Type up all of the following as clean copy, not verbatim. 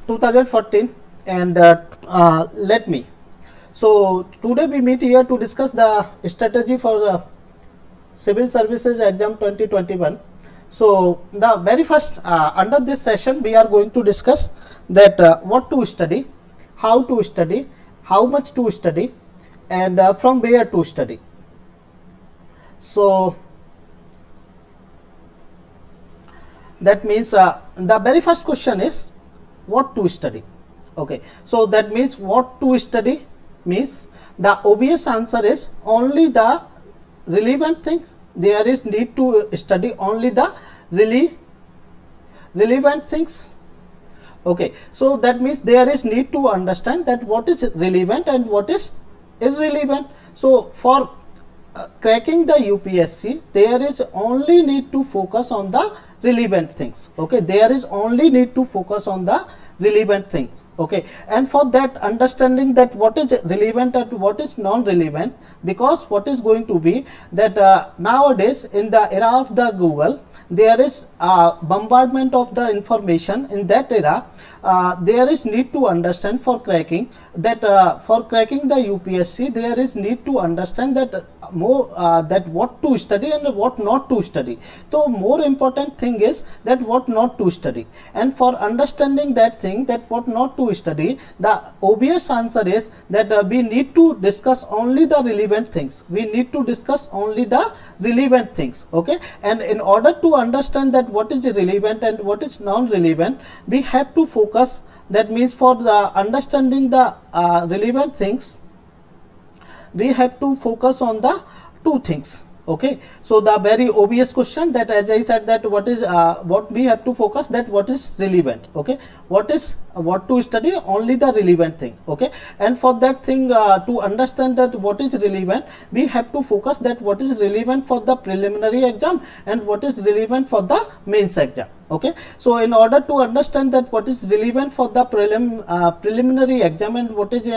2014, and let me. So today we meet here to discuss the strategy for the Civil Services Exam 2021. So the very first under this session we are going to discuss that what to study, how much to study, and from where to study. So that means the very first question is what to study. Okay, so that means what to study means the obvious answer is only the relevant thing. There is need to study only the relevant things. Okay, so that means there is need to understand that what is relevant and what is irrelevant. So for cracking the UPSC, there is only need to focus on the relevant things. Okay, there is only need to focus on the relevant things. Okay, and for that understanding that what is relevant and what is non-relevant, because what is going to be that nowadays in the era of the Google, there is bombardment of the information. In that era, there is need to understand for cracking that for cracking the UPSC, there is need to understand that more that what to study and what not to study. So more important thing is that what not to study, and for understanding that thing that what not to study, the obvious answer is that we need to discuss only the relevant things. We need to discuss only the relevant things. Okay, and in order to understand that what is relevant and what is non-relevant, we have to focus. That means for the understanding the relevant things, we have to focus on the two things. Okay, so the very obvious question that, as I said, that what is what we have to focus, that what is relevant. Okay, what to study, only the relevant thing. Okay, and for that thing to understand that what is relevant, we have to focus that what is relevant for the preliminary exam and what is relevant for the mains exam. Okay, so in order to understand that what is relevant for the preliminary exam and what is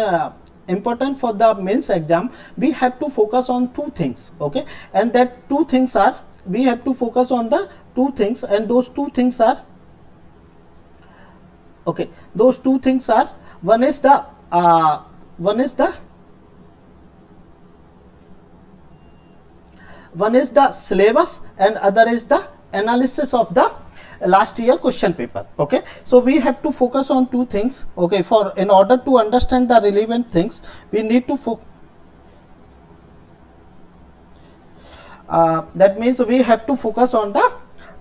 important for the mains exam, we have to focus on two things. Okay, and that two things are, we have to focus on the two things, and those two things are, okay, those two things are, one is the syllabus and other is the analysis of the last year question paper. Okay, so we have to focus on two things. Okay, for in order to understand the relevant things, we need to that means we have to focus on the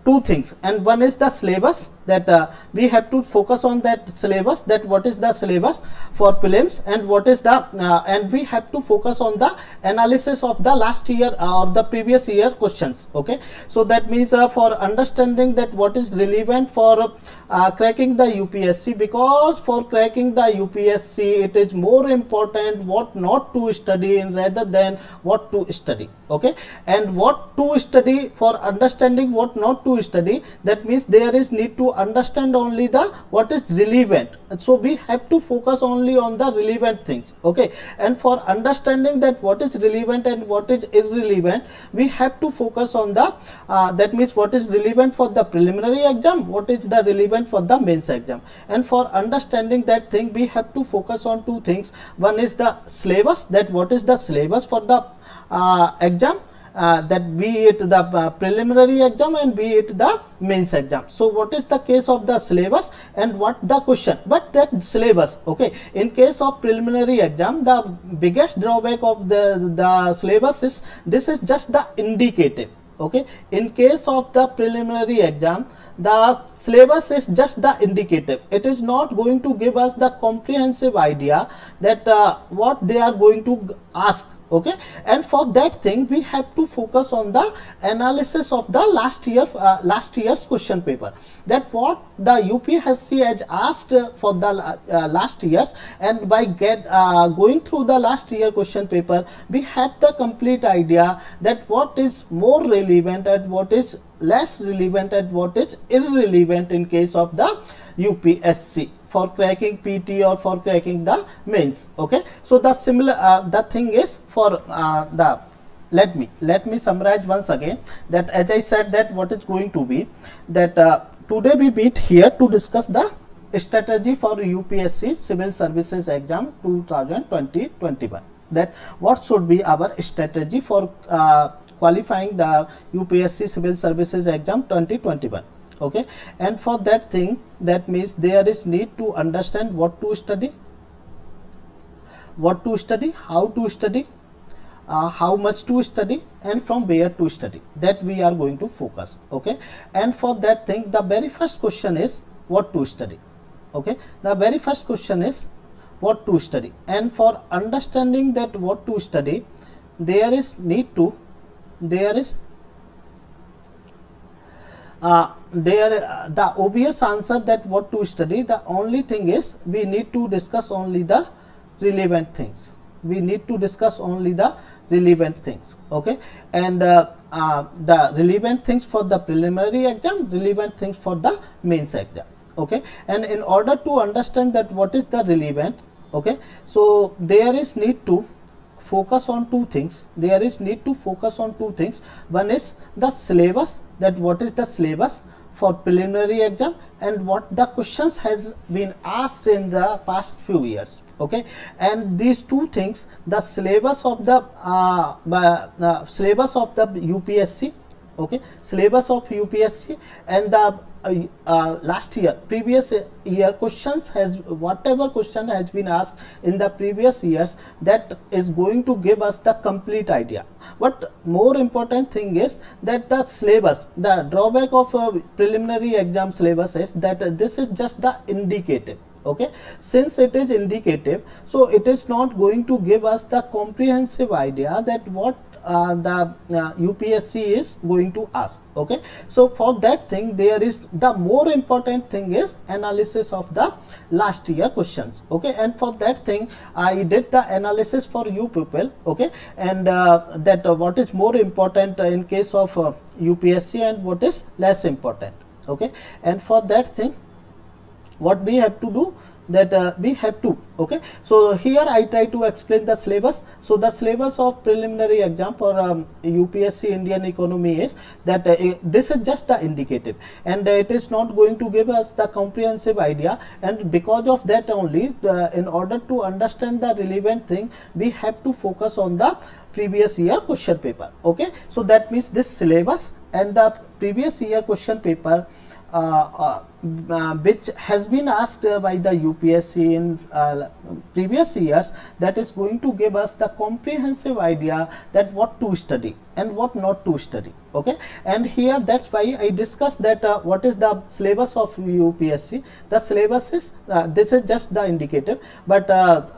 two things, and one is the syllabus, that we have to focus on that syllabus, that what is the syllabus for prelims, and what is the and we have to focus on the analysis of the last year or the previous year questions. Okay, so that means for understanding that what is relevant for cracking the UPSC, because for cracking the UPSC it is more important what not to study rather than what to study. Okay, and what to study, for understanding what not to study, that means there is need to understand only the what is relevant. So we have to focus only on the relevant things. Okay, and for understanding that what is relevant and what is irrelevant, we have to focus on the that means what is relevant for the preliminary exam, what is the relevant for the mains exam. And for understanding that thing, we have to focus on two things. One is the syllabus, that what is the syllabus for the exam, that be it the preliminary exam and be it the mains exam. So what is the case of the syllabus and what the question, but that syllabus. Okay, in case of preliminary exam, the biggest drawback of the syllabus is this is just the indicative. Okay, in case of the preliminary exam, the syllabus is just the indicative. It is not going to give us the comprehensive idea that what they are going to ask. Okay, and for that thing we have to focus on the analysis of the last year's question paper, that what the UPSC has asked for the last years, and by going through the last year question paper, we have the complete idea that what is more relevant and what is less relevant and what is irrelevant in case of the UPSC for cracking PT or for cracking the mains. Okay, so the similar the thing is for the let me summarize once again, that as I said that what is going to be that today we meet here to discuss the strategy for UPSC Civil Services Exam 2020-21. That what should be our strategy for qualifying the UPSC Civil Services Exam 2021. Okay, and for that thing, that means there is need to understand what to study, how to study, how much to study, and from where to study. That we are going to focus. Okay, and for that thing, the very first question is what to study. Okay, the very first question is what to study, and for understanding that what to study, there is need to the obvious answer that what to study. The only thing is we need to discuss only the relevant things. Okay, and the relevant things for the preliminary exam, relevant things for the mains exam. Okay, and in order to understand that what is the relevant, okay, so there is need to focus on two things. One is the syllabus, that what is the syllabus for preliminary exam, and what the questions has been asked in the past few years. Okay, and these two things, the syllabus of the UPSC, okay, syllabus of UPSC, and the previous year questions, has whatever question has been asked in the previous years, that is going to give us the complete idea. But more important thing is that the syllabus, the drawback of preliminary exam syllabus is that this is just the indicative. Okay, since it is indicative, so it is not going to give us the comprehensive idea that what the UPSC is going to ask. Okay, so for that thing, there is the more important thing is analysis of the last year questions. Okay, and for that thing, I did the analysis for you people. Okay, and that what is more important in case of UPSC and what is less important. Okay, and for that thing, what we have to do, that we have to, okay, so here I try to explain the syllabus. So the syllabus of preliminary exam for UPSC Indian economy is that this is just the indicative, and it is not going to give us the comprehensive idea, and because of that only, in order to understand the relevant thing, we have to focus on the previous year question paper. Okay, so that means this syllabus and the previous year question paper which has been asked by the UPSC in previous years, that is going to give us the comprehensive idea that what to study and what not to study. Okay, and here that's why I discussed that what is the syllabus of UPSC. The syllabus is this is just the indicative, but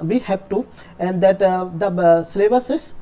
we have to, and that the syllabus is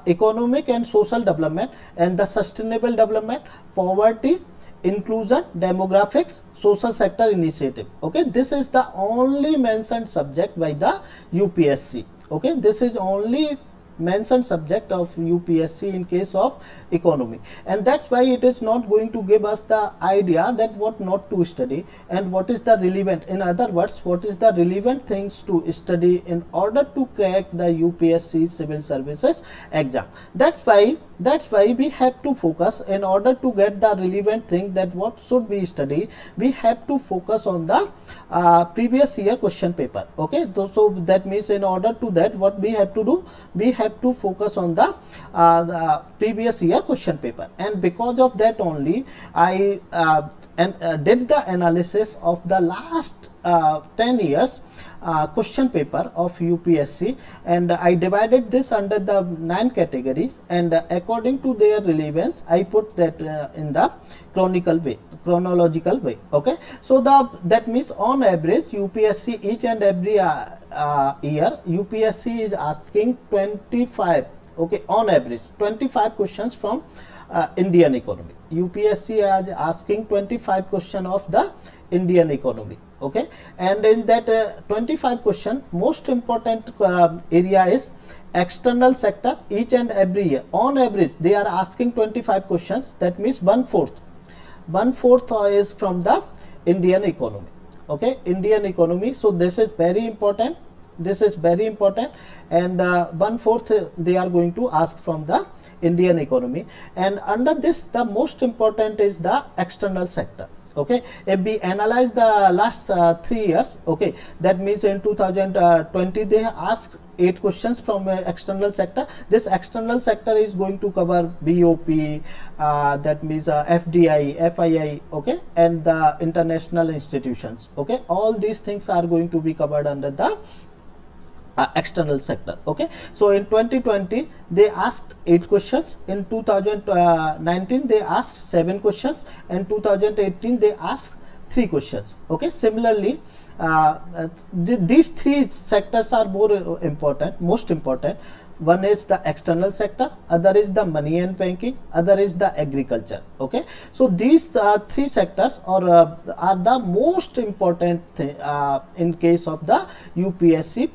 economic and social development, and the sustainable development, poverty, inclusion, demographics, social sector initiative. Okay, this is the only mentioned subject by the UPSC. Okay, this is only mentioned subject of UPSC in case of economy, and that's why it is not going to give us the idea that what not to study and what is the relevant, in other words, what is the relevant things to study in order to crack the UPSC civil services exam. That's why we have to focus, in order to get the relevant thing, that what should we study, we have to focus on the previous year question paper. Okay, so that means in order to that, what we have to do, we have to focus on the previous year question paper, and because of that only I did the analysis of the last 10 years question paper of UPSC, and I divided this under the 9 categories, and according to their relevance I put that in the chronological way. Okay, so that means on average UPSC each and every year UPSC is asking 25, okay, on average 25 questions from Indian economy. UPSC is asking 25 question of the Indian economy. Okay, and in that 25 question, most important area is external sector. Each and every year on average they are asking 25 questions, that means 1/4 is from the Indian economy. Okay, Indian economy, so this is very important, and 1/4 they are going to ask from the Indian economy, and under this the most important is the external sector. Okay, if we analyze the last 3 years, okay, that means in 2020 they asked 8 questions from external sector. This external sector is going to cover BOP, that means FDI, FII, okay, and the international institutions. Okay, all these things are going to be covered under the external sector. Okay, so in 2020 they asked 8 questions, in 2019 they asked 7 questions, and 2018 they asked 3 questions. Okay, similarly these 3 sectors are more important, most important. One is the external sector, other is the money and banking, other is the agriculture. Okay, so these 3 sectors are the most important in case of the UPSC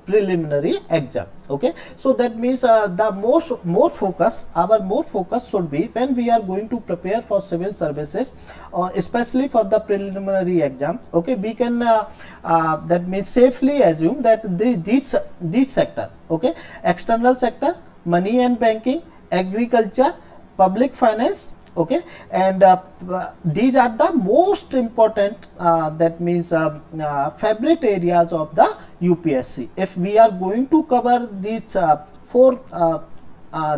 preliminary exam. Okay, so that means the more focus, our more focus should be when we are going to prepare for civil services, or especially for the preliminary exam. Okay, we can that means safely assume that these sectors, okay, external sector, money and banking, agriculture, public finance, okay, and these are the most important, that means favorite areas of the UPSC. If we are going to cover these 4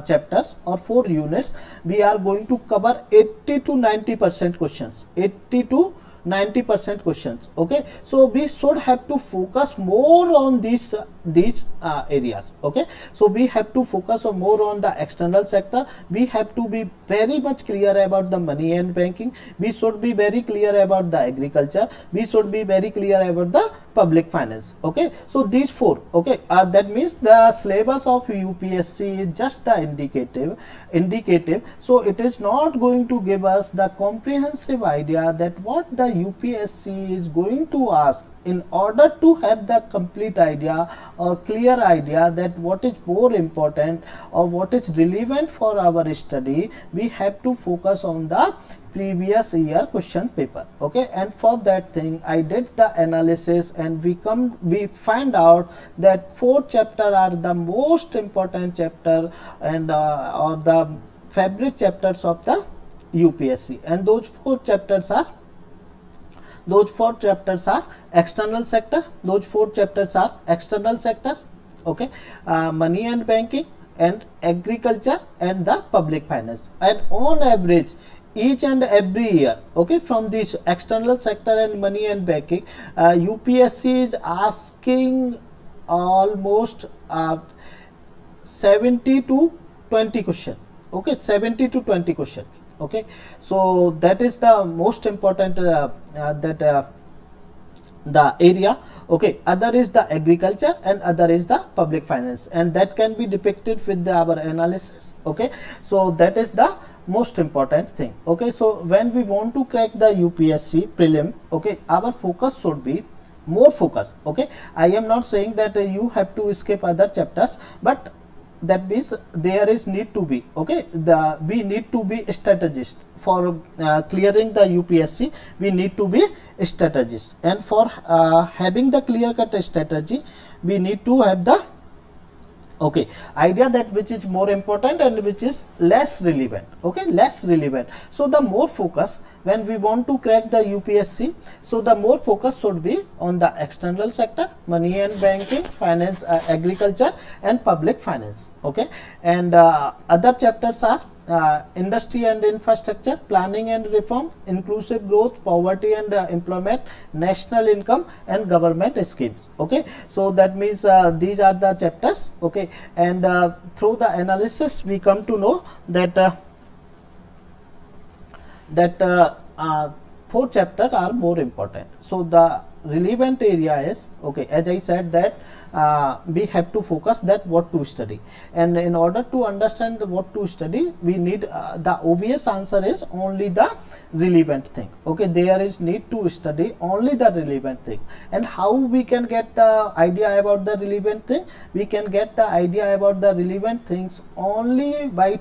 chapters or 4 units, we are going to cover 80 to 90% questions, 80 to 90% questions. Okay, so we should have to focus more on these areas. Okay, so we have to focus on more on the external sector. We have to be very much clear about the money and banking. We should be very clear about the agriculture. We should be very clear about the public finance. Okay, so these 4, okay, that means the syllabus of UPSC is just the indicative, so it is not going to give us the comprehensive idea that what the UPSC is going to ask. In order to have the complete idea or clear idea that what is more important or what is relevant for our study, we have to focus on the previous year question paper. Okay, and for that thing I did the analysis, and we find out that 4 chapters are the most important chapter, and or the favorite chapters of the UPSC, and those 4 chapters are external sector. Those 4 chapters are external sector, okay, money and banking, and agriculture, and the public finance. And on average, each and every year, okay, from this external sector and money and banking, UPSC is asking almost 70 to 20 questions. Okay, 70 to 20 questions. Okay, so that is the most important the area. Okay, other is the agriculture and other is the public finance, and that can be depicted with our analysis. Okay, so that is the most important thing. Okay, so when we want to crack the UPSC prelim, okay, our focus should be more focus. Okay, I am not saying that you have to skip other chapters, but that means there is need to be, okay, we need to be strategist for clearing the UPSC. We need to be strategist, and for having the clear cut strategy, we need to have the, okay, idea that which is more important and which is less relevant. Okay, less relevant. So the more focus when we want to crack the UPSC, so the more focus should be on the external sector, money and banking, finance, agriculture, and public finance. Okay, and other chapters are industry and infrastructure, planning and reform, inclusive growth, poverty and employment, national income, and government schemes. Okay, so that means these are the chapters. Okay, and through the analysis we come to know that 4 chapters are more important. So the relevant area is, okay, as I said that we have to focus that what to study, and in order to understand what to study, we need the obvious answer is only the relevant thing. Okay, there is need to study only the relevant thing. And how we can get the idea about the relevant thing? We can get the idea about the relevant things only by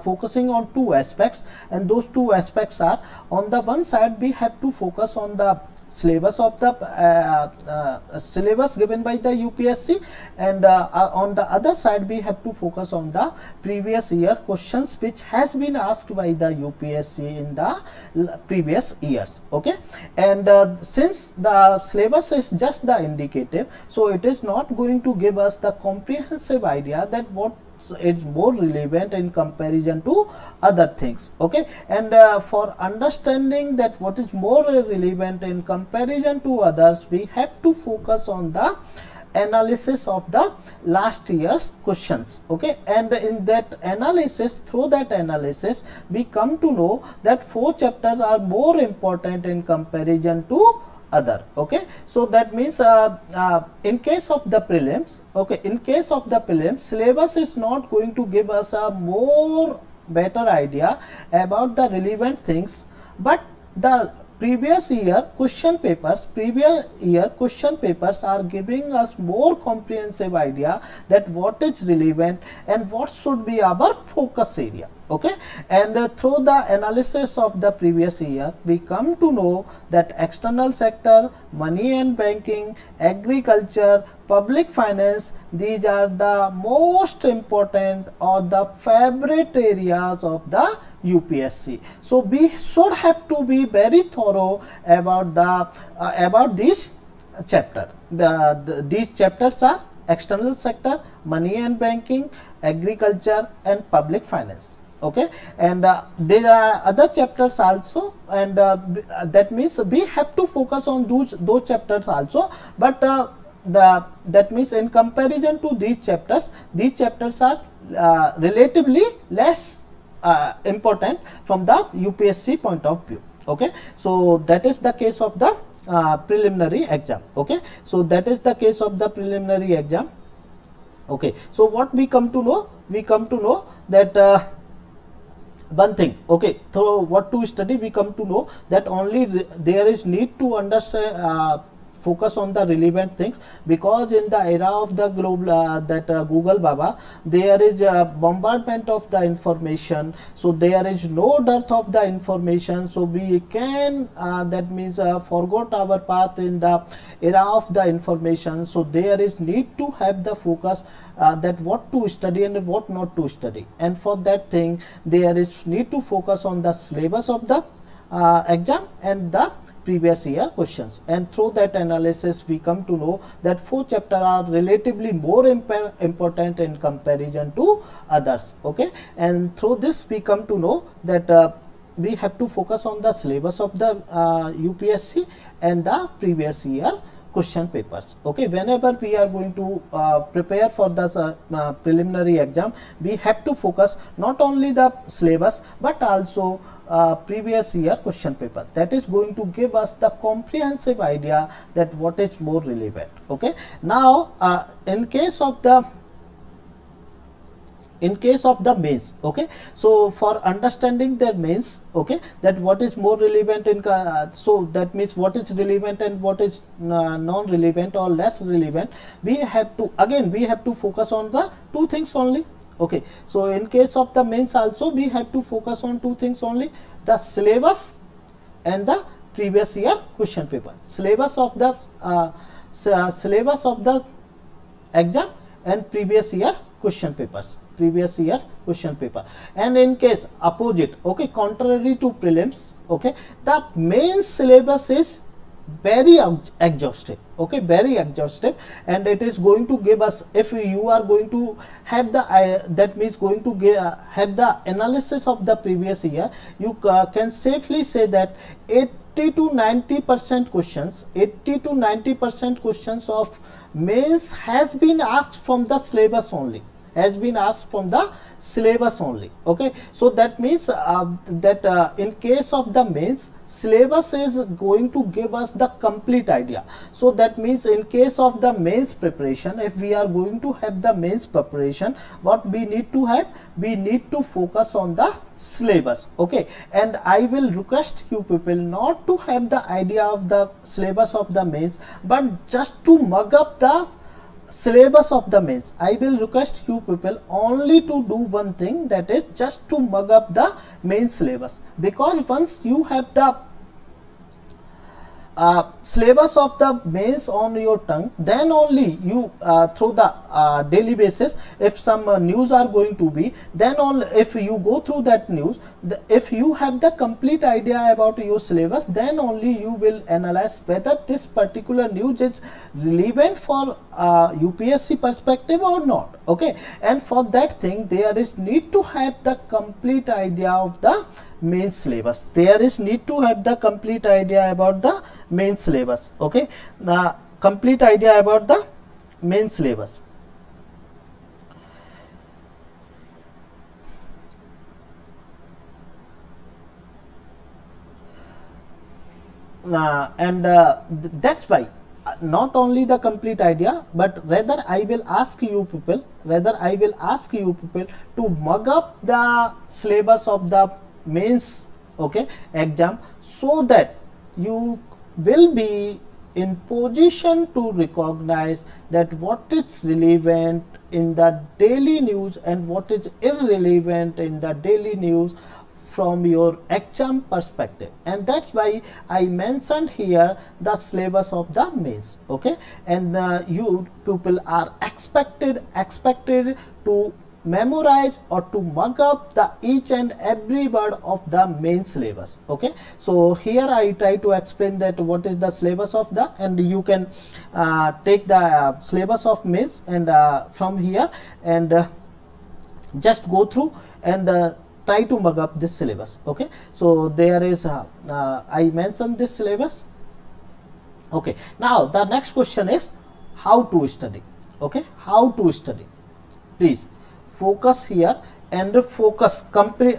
focusing on two aspects, and those two aspects are, on the one side we have to focus on the syllabus of the syllabus given by the UPSC, and on the other side we have to focus on the previous year questions which has been asked by the UPSC in the previous years. Okay, and since the syllabus is just the indicative, so it is not going to give us the comprehensive idea that what it's more relevant in comparison to other things. Okay, and for understanding that what is more relevant in comparison to others, we have to focus on the analysis of the last year's questions. Okay, and in that analysis, through that analysis we come to know that 4 chapters are more important in comparison to other. Okay, so that means in case of the prelims, okay, in case of the prelims, syllabus is not going to give us a more better idea about the relevant things, but the previous year question papers are giving us more comprehensive idea that what is relevant and what should be our focus area. Okay, and through the analysis of the previous year we come to know that external sector, money and banking, agriculture, public finance, these are the most important or the favorite areas of the UPSC. So we should have to be very thorough about the about this chapter. These chapters are external sector, money and banking, agriculture and public finance. Okay, and there are other chapters also, and that means we have to focus on those chapters also, but that means in comparison to these chapters are relatively less important from the UPSC point of view. Okay, so that is the case of the preliminary exam. Okay, so that is the case of the preliminary exam. Okay, so what we come to know? We come to know that one thing. Okay, through what to study, we come to know that only there is need to understand focus on the relevant things, because in the era of the global Google Baba, there is a bombardment of the information, so there is no dearth of the information, so we can that means forgot our path in the era of the information. So there is need to have the focus that what to study and what not to study, and for that thing there is need to focus on the syllabus of the exam and the previous year questions, and through that analysis we come to know that 4 chapters are relatively more important in comparison to others. Okay, and through this we come to know that we have to focus on the syllabus of the UPSC and the previous year question papers. Okay, whenever we are going to prepare for the preliminary exam, we have to focus not only the syllabus but also previous year question paper. That is going to give us the comprehensive idea that what is more relevant. Okay, now in case of the mains, okay, so for understanding their mains, okay, that what is more relevant in so that means what is relevant and what is non-relevant or less relevant, we have to focus on the 2 things only. Okay, so in case of the mains also we have to focus on 2 things only: the syllabus and the previous year question paper. Syllabus of the exam and previous year question papers. And in case opposite, okay, contrary to prelims, okay, the main syllabus is very exhaustive. Okay, very exhaustive, and it is going to give us, if you are going to have the that means going to have the analysis of the previous year, you can safely say that 80 to 90% questions of mains has been asked from the syllabus only. Okay, so that means that in case of the mains, syllabus is going to give us the complete idea. So that means in case of the mains preparation, if we are going to have the mains preparation, what we need to have, we need to focus on the syllabus. Okay, and I will request you people not to have the idea of the syllabus of the mains, but just to mug up the syllabus of the mains, I will request you people only to do one thing, that is just to mug up the main syllabus, because once you have the syllabus of the mains on your tongue, then only you through the daily basis, if some news are going to be, then only if you go through that news, if you have the complete idea about your syllabus, then only you will analyze whether this particular news is relevant for UPSC perspective or not. Okay, and for that thing there is need to have the complete idea of the main syllabus. There is need to have the complete idea about the main syllabus. Okay, the complete idea about the main syllabus. That's why not only the complete idea, but rather I will ask you people, to mug up the syllabus of the mains, okay, exam, so that you will be in position to recognize that what is relevant in the daily news and what is irrelevant in the daily news from your exam perspective. And that's why I mentioned here the syllabus of the mains. Okay, and you people are expected to memorize or to mug up the each and every word of the main syllabus. Okay, so here I try to explain that what is the syllabus of the, and you can take the syllabus of mains and from here and just go through and try to mug up this syllabus. Okay, so there is I mentioned this syllabus. Okay, now the next question is how to study. Okay, how to study. Please focus here and focus,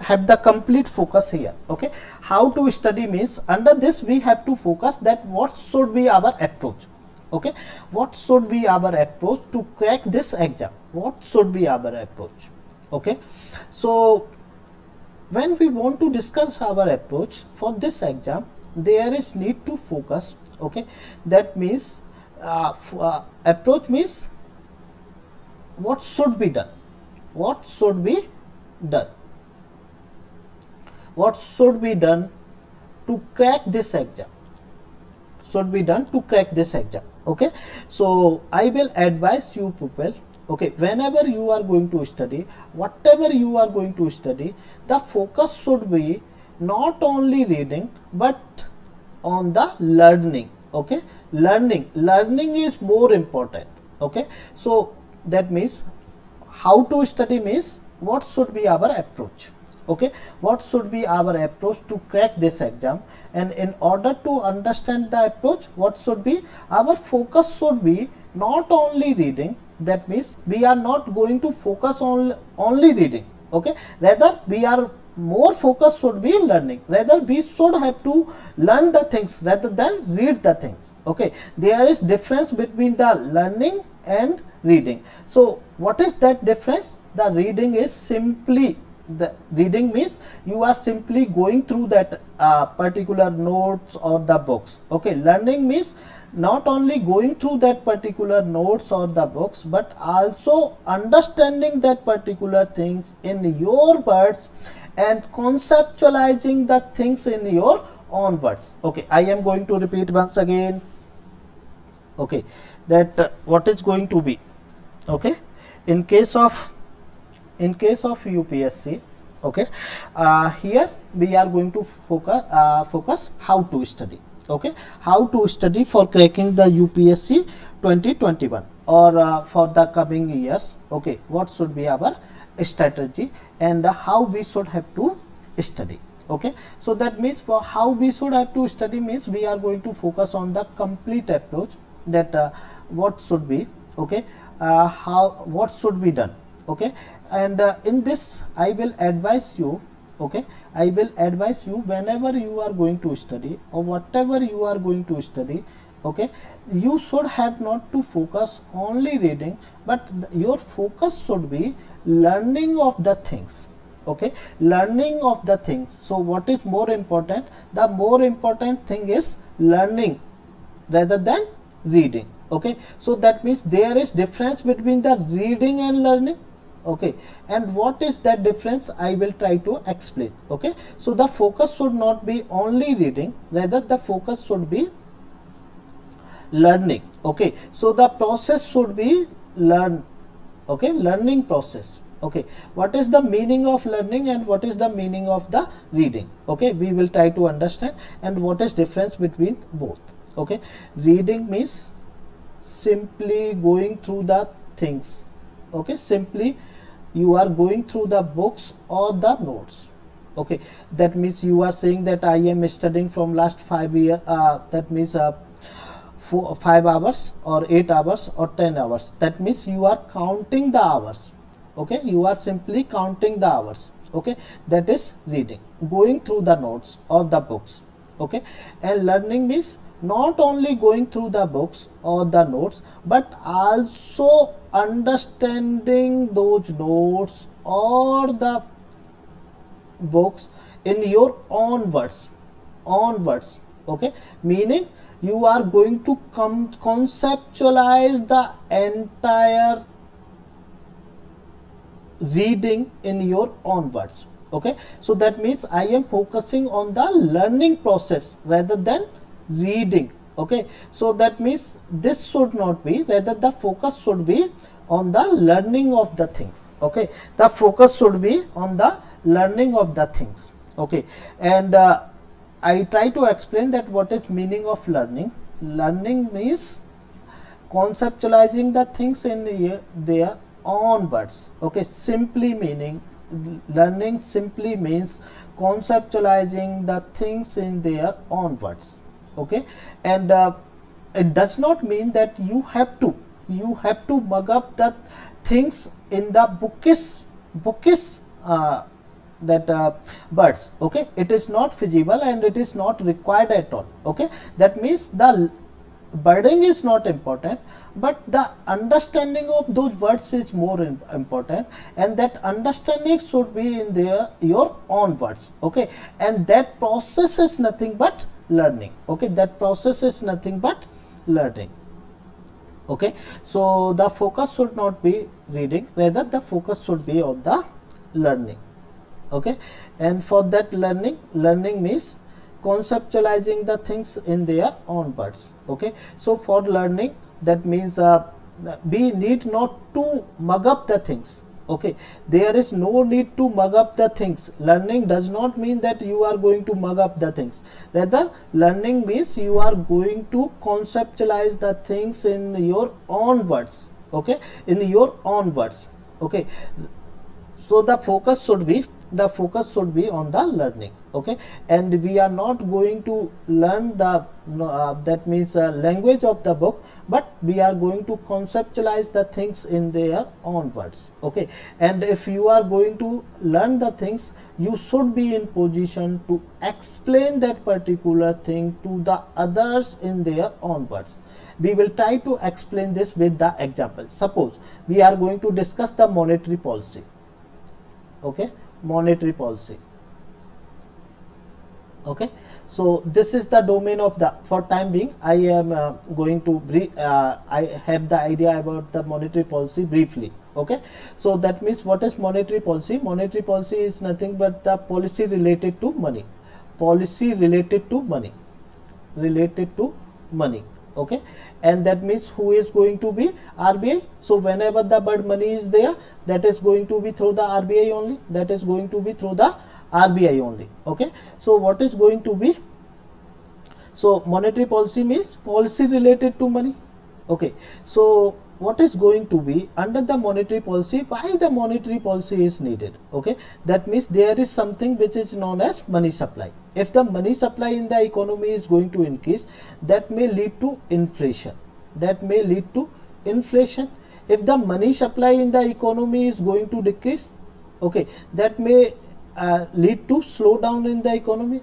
have the complete focus here. Okay, how to study means, under this we have to focus that what should be our approach. Okay, what should be our approach to crack this exam, what should be our approach. Okay, so when we want to discuss our approach for this exam, there is need to focus. Okay, that means approach means what should be done, what should be done, what should be done to crack this exam, should be done to crack this exam. Okay, so I will advise you people, okay, whenever you are going to study, whatever you are going to study, the focus should be not only reading but on the learning. Okay, learning is more important. Okay, so that means how to study means what should be our approach. Okay, what should be our approach to crack this exam, and in order to understand the approach, what should be our focus should be not only reading. That means we are not going to focus on only reading. Okay, rather we are more focus should be learning, rather we should have to learn the things rather than read the things. Okay, there is difference between the learning and reading. So what is that difference? The reading is simply, the reading means you are simply going through that particular notes or the books. Okay, learning means not only going through that particular notes or the books, but also understanding that particular things in your words and conceptualizing the things in your own words. Okay, I am going to repeat once again. Okay, that what is going to be, okay, in case of UPSC, okay, here we are going to focus how to study. Okay, how to study for cracking the UPSC 2021 or for the coming years. Okay, what should be our strategy and how we should have to study. Okay, so that means for how we should have to study means we are going to focus on the complete approach, that what should be, okay, what should be done. Okay, and in this I will advise you, okay, I will advise you whenever you are going to study or whatever you are going to study, okay, you should have not to focus only reading, but your focus should be learning of the things. Okay, learning of the things. So what is more important? The more important thing is learning rather than reading. Okay, so that means there is difference between the reading and learning. Okay, and what is that difference, I will try to explain. Okay, so the focus should not be only reading, rather the focus should be learning. Okay, so the process should be learn. Okay, learning process. Okay, what is the meaning of learning and what is the meaning of the reading? Okay, we will try to understand, and what is difference between both. Okay, reading means simply going through the things. Okay, simply you are going through the books or the notes. Okay, that means you are saying that I am studying from last 5 years, that means 5 hours or 8 hours or 10 hours. That means you are counting the hours. Okay, you are simply counting the hours. Okay, that is reading, going through the notes or the books. Okay, and learning means not only going through the books or the notes, but also understanding those notes or the books in your own words. Okay, meaning you are going to conceptualize the entire reading in your own words. Okay, so that means I am focusing on the learning process rather than reading. Okay, so that means this should not be, rather the focus should be on the learning of the things. Okay, the focus should be on the learning of the things. Okay, and I try to explain that what is meaning of learning. Learning means conceptualizing the things in their own words. Okay, simply meaning, learning simply means conceptualizing the things in their own words. Okay, and it does not mean that you have to mug up the things in the bookish words. Okay, it is not feasible and it is not required at all. Okay, that means the wording is not important, but the understanding of those words is more important, and that understanding should be in your own words. Okay, and that process is nothing but learning. Okay, that process is nothing but learning. Okay, so the focus should not be reading, rather the focus should be on the learning. Okay, and for that learning means conceptualizing the things in their own words. Okay, so for learning, that means we need not to mug up the things. Okay, there is no need to mug up the things. Learning does not mean that you are going to mug up the things, rather learning means you are going to conceptualize the things in your own words. Okay, in your own words. Okay, so the focus should be on the learning. Okay, and we are not going to learn the that means language of the book, but we are going to conceptualize the things in their own words. Okay, and if you are going to learn the things, you should be in position to explain that particular thing to the others in their own words. We will try to explain this with the example. Suppose we are going to discuss the monetary policy. Okay, monetary policy. Okay, so this is the domain of the, for time being I am going to I have the idea about the monetary policy briefly. Okay, so that means what is monetary policy? Monetary policy is nothing but the policy related to money. Okay, and that means who is going to be? RBI. So whenever the word money is there, that is going to be through the RBI only. Okay, so what is going to be? So monetary policy means policy related to money. Okay, so what is going to be under the monetary policy? Why the monetary policy is needed? Okay, that means there is something which is known as money supply. If the money supply in the economy is going to increase, that may lead to inflation. If the money supply in the economy is going to decrease, okay, that may lead to slowdown in the economy.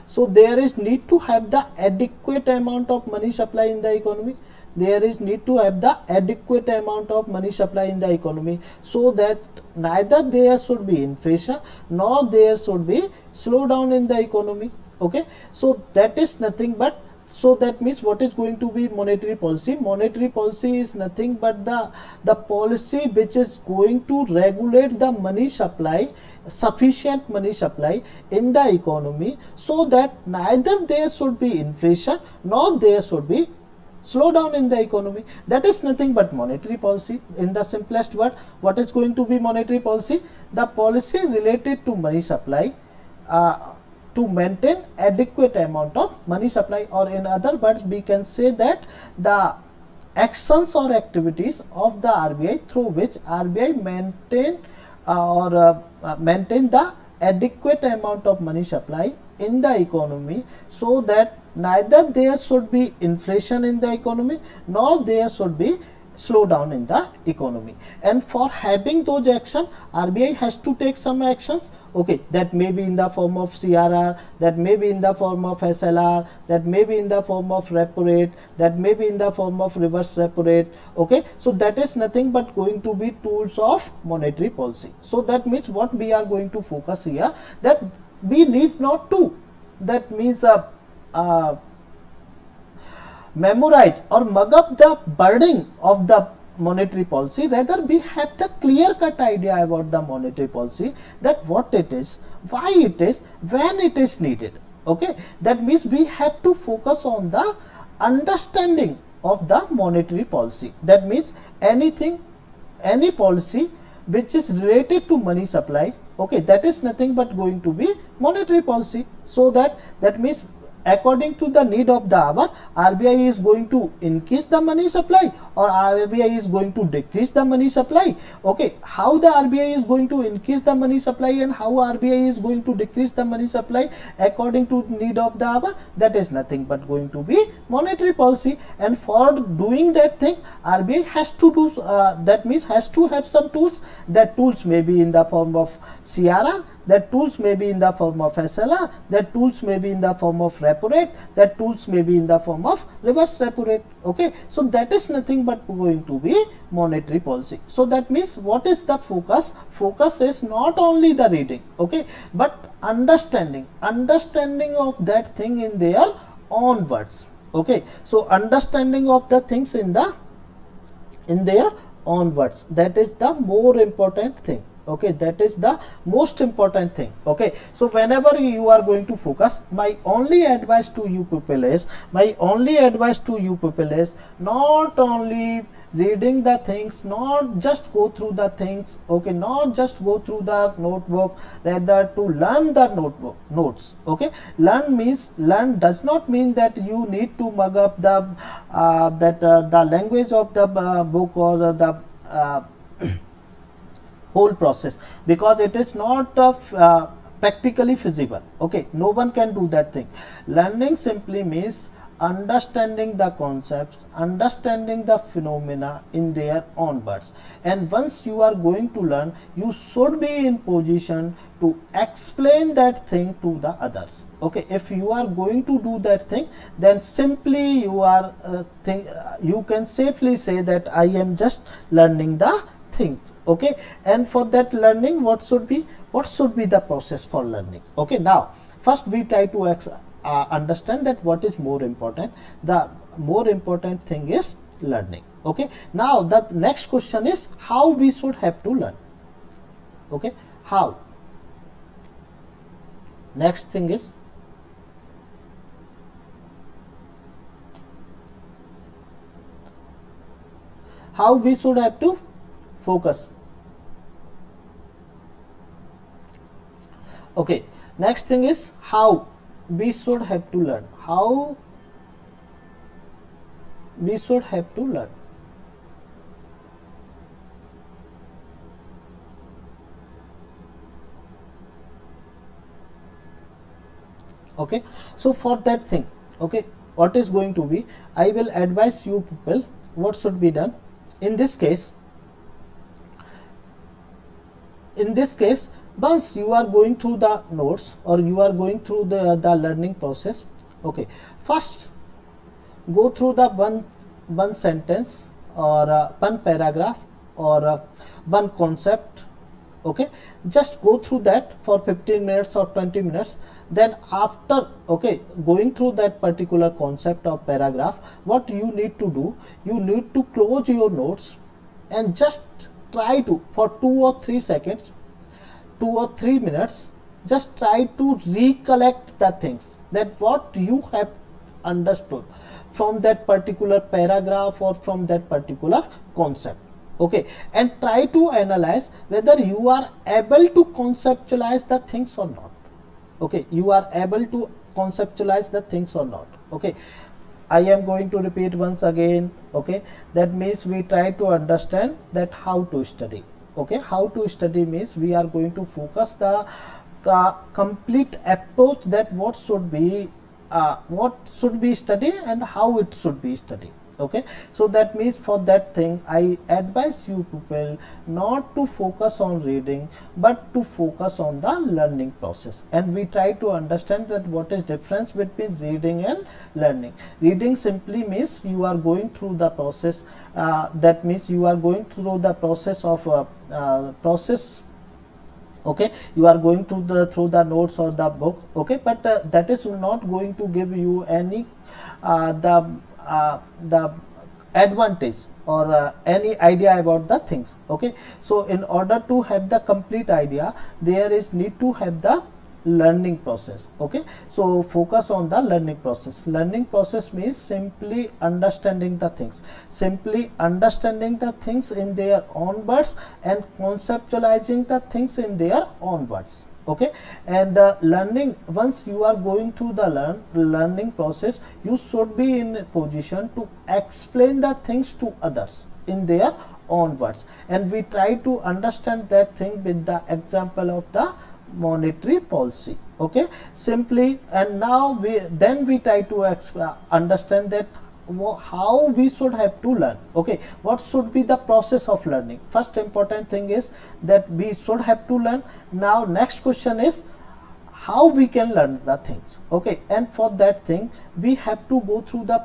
So there is need to have the adequate amount of money supply in the economy. So that neither there should be inflation nor there should be slowdown in the economy. Okay, so that is nothing but So that means what is going to be monetary policy? Monetary policy is nothing but the policy which is going to regulate the money supply, sufficient money supply in the economy, so that neither there should be inflation nor there should be slow down in the economy. That is nothing but monetary policy. In the simplest word, what is going to be monetary policy? The policy related to money supply, to maintain adequate amount of money supply, or in other words we can say that the actions or activities of the RBI through which RBI maintain the adequate amount of money supply in the economy, so that neither there should be inflation in the economy nor there should be slow down in the economy. And for having those action, RBI has to take some actions. Okay, that may be in the form of CRR, that may be in the form of SLR, that may be in the form of repo rate, that may be in the form of reverse repo rate. Okay, so that is nothing but going to be tools of monetary policy. So that means what we are going to focus here, that we need not to, that means memorize or mug up the burden of the monetary policy. Rather we have the clear cut idea about the monetary policy, that what it is, why it is, when it is needed. Okay, that means we have to focus on the understanding of the monetary policy. That means anything, any policy which is related to money supply, okay, that is nothing but going to be monetary policy. So that means according to the need of the hour, RBI is going to increase the money supply or RBI is going to decrease the money supply. Okay, how the RBI is going to increase the money supply and how RBI is going to decrease the money supply according to need of the hour, that is nothing but going to be monetary policy. And for doing that thing, RBI has to do, that means has to have some tools. That tools may be in the form of CRR, that tools may be in the form of SLR, that tools may be in the form of repo rate, that tools may be in the form of reverse repo rate. Okay, so that is nothing but going to be monetary policy. So that means what is the focus? Focus is not only the reading, okay, but understanding of that thing in their own words. Okay, so understanding of the things in their own words, that is the more important thing. Okay, that is the most important thing. Okay, so whenever you are going to focus, my only advice to you people is not only reading the things, not just go through the things, okay, not just go through the notebook, rather to learn the notes. Okay, learn does not mean that you need to mug up the the language of the book or the whole process, because it is not practically feasible. Okay, no one can do that thing. Learning simply means understanding the concepts, understanding the phenomena in their own words. And once you are going to learn, you should be in position to explain that thing to the others. Okay, if you are going to do that thing, then simply you are you can safely say that I am just learning the things. Okay, and for that learning, what should be the process for learning? Okay, now first we try to understand that what is more important. The more important thing is learning. Okay, now the next question is how we should have to learn. Okay, how? Next thing is how we should have to focus. Okay, next thing is how we should have to learn. How we should have to learn. Okay, so for that thing, okay, what is going to be, I will advise you people what should be done. In this case, once you are going through the notes or you are going through the learning process, okay, first go through the one sentence or one paragraph or one concept Okay, just go through that for 15 minutes or 20 minutes. Then after, okay, going through that particular concept or paragraph, what you need to do, you need to close your notes and just try to, for 2 or 3 seconds, 2 or 3 minutes, just try to recollect the things that what you have understood from that particular paragraph or from that particular concept. Okay, and try to analyze whether you are able to conceptualize the things or not. Okay, you are able to conceptualize the things or not. Okay, I am going to repeat once again. Okay, that means we try to understand that how to study. Okay, how to study means we are going to focus the complete approach that what should be studied and how it should be studied. Okay, so that means for that thing I advise you people not to focus on reading but to focus on the learning process, and we try to understand that what is difference between reading and learning. Reading simply means you are going through the process, that means you are going through the process of process. Okay, you are going through the notes or the book. Okay, but that is not going to give you any the advantage or any idea about the things. Okay, so in order to have the complete idea, there is need to have the learning process. Okay, so focus on the learning process. Learning process means simply understanding the things, in their own words and conceptualizing the things in their own words. Okay, and learning, once you are going through the learning process, you should be in a position to explain the things to others in their own words, and we try to understand that thing with the example of the monetary policy. Okay, simply, and now we try to understand that how we should have to learn. Okay, what should be the process of learning? First important thing is that we should have to learn. Now next question is how we can learn the things. Okay, and for that thing we have to go through the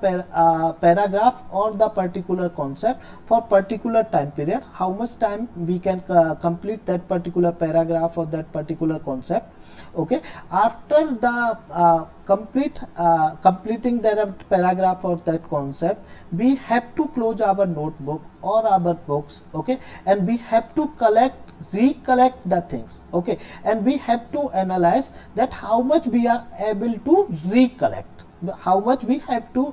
paragraph or the particular concept for particular time period. How much time we can complete that particular paragraph or that particular concept. Okay, after the completing that paragraph or that concept, we have to close our notebook or our books. Okay, and we have to recollect the things. Okay, and we have to analyze that how much we are able to recollect, how much we have to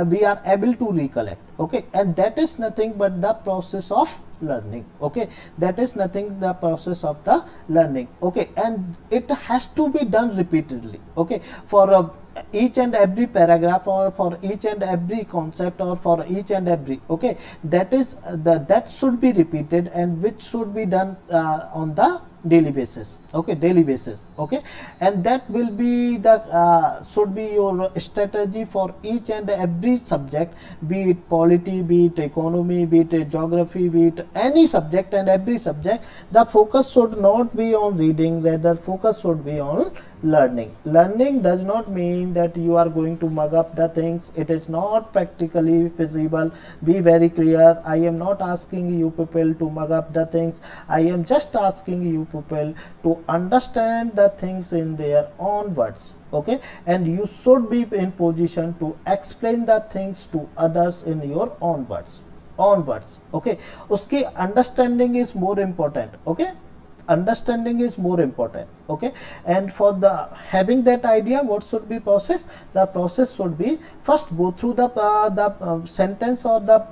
we are able to recollect. Okay, and that is nothing but the process of learning. Okay, that is nothing the process of the learning. Okay, and it has to be done repeatedly. Okay, for each and every paragraph or for each and every concept or for each and every, okay, that is that should be repeated and which should be done on the daily basis. Okay, daily basis. Okay, and that will be the should be your strategy for each and every subject, be it polity, be it economy, be it geography, be it any subject and every subject. The focus should not be on reading, rather focus should be on learning. Learning does not mean that you are going to mug up the things. It is not practically feasible. Be very clear. I am not asking you people to mug up the things. I am just asking you people to understand the things in their own words. Okay, and you should be in position to explain the things to others in your own words. Okay, uski understanding is more important. Okay, understanding is more important. Okay, and for the having that idea, what should be process? The process should be first go through the sentence or the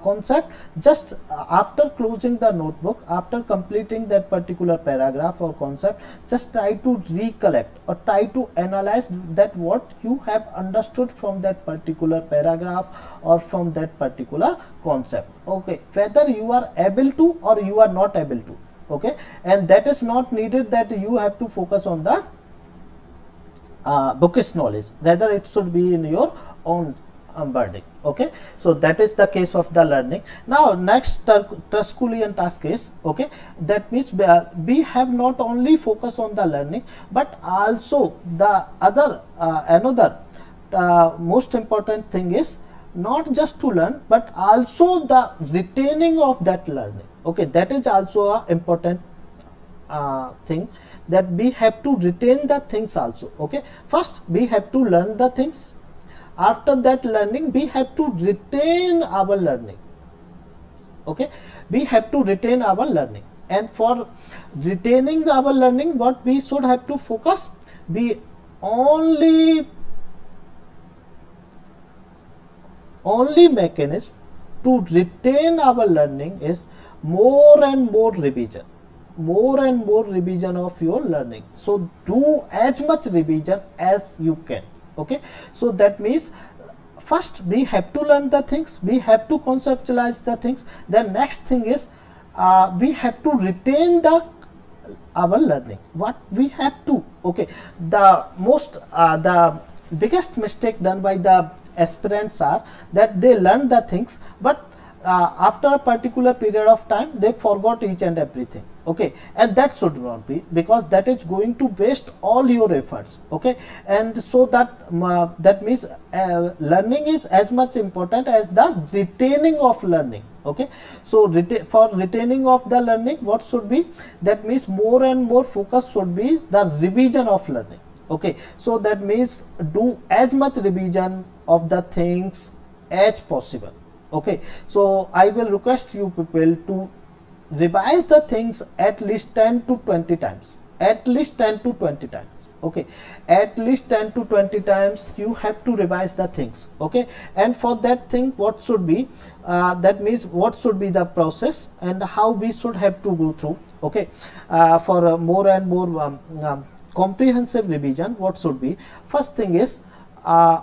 concept. Just after closing the notebook, after completing that particular paragraph or concept, just try to recollect or try to analyze that what you have understood from that particular paragraph or from that particular concept. Okay, whether you are able to or you are not able to. Okay, and that is not needed that you have to focus on the bookish knowledge, rather it should be in your own wording. Okay, so that is the case of the learning. Now next Trusculian task is, okay, that means we have not only focus on the learning but also the other another most important thing is not just to learn but also the retaining of that learning. Okay, that is also a important thing, that we have to retain the things also. Okay, first we have to learn the things. After that learning, we have to retain our learning. Okay, we have to retain our learning, and for retaining our learning, what we should have to focus, we only mechanism to retain our learning is more and more revision, of your learning. So do as much revision as you can. Okay, so that means first we have to learn the things, we have to conceptualize the things. Then next thing is we have to retain our learning, what we have to. Okay, the biggest mistake done by the aspirants are that they learn the things, but after a particular period of time they forgot each and everything. Okay, and that should not be, because that is going to waste all your efforts. Okay, and so that means learning is as much important as the retaining of learning. Okay, so for retaining of the learning, what should be, that means more and more focus should be the revision of learning. Okay, so that means do as much revision of the things as possible. Okay, so I will request you people to revise the things at least 10 to 20 times, at least 10 to 20 times. Okay, at least 10 to 20 times you have to revise the things. Okay, and for that thing, what should be, that means what should be the process and how we should have to go through. Okay, for more and more comprehensive revision, what should be, first thing is,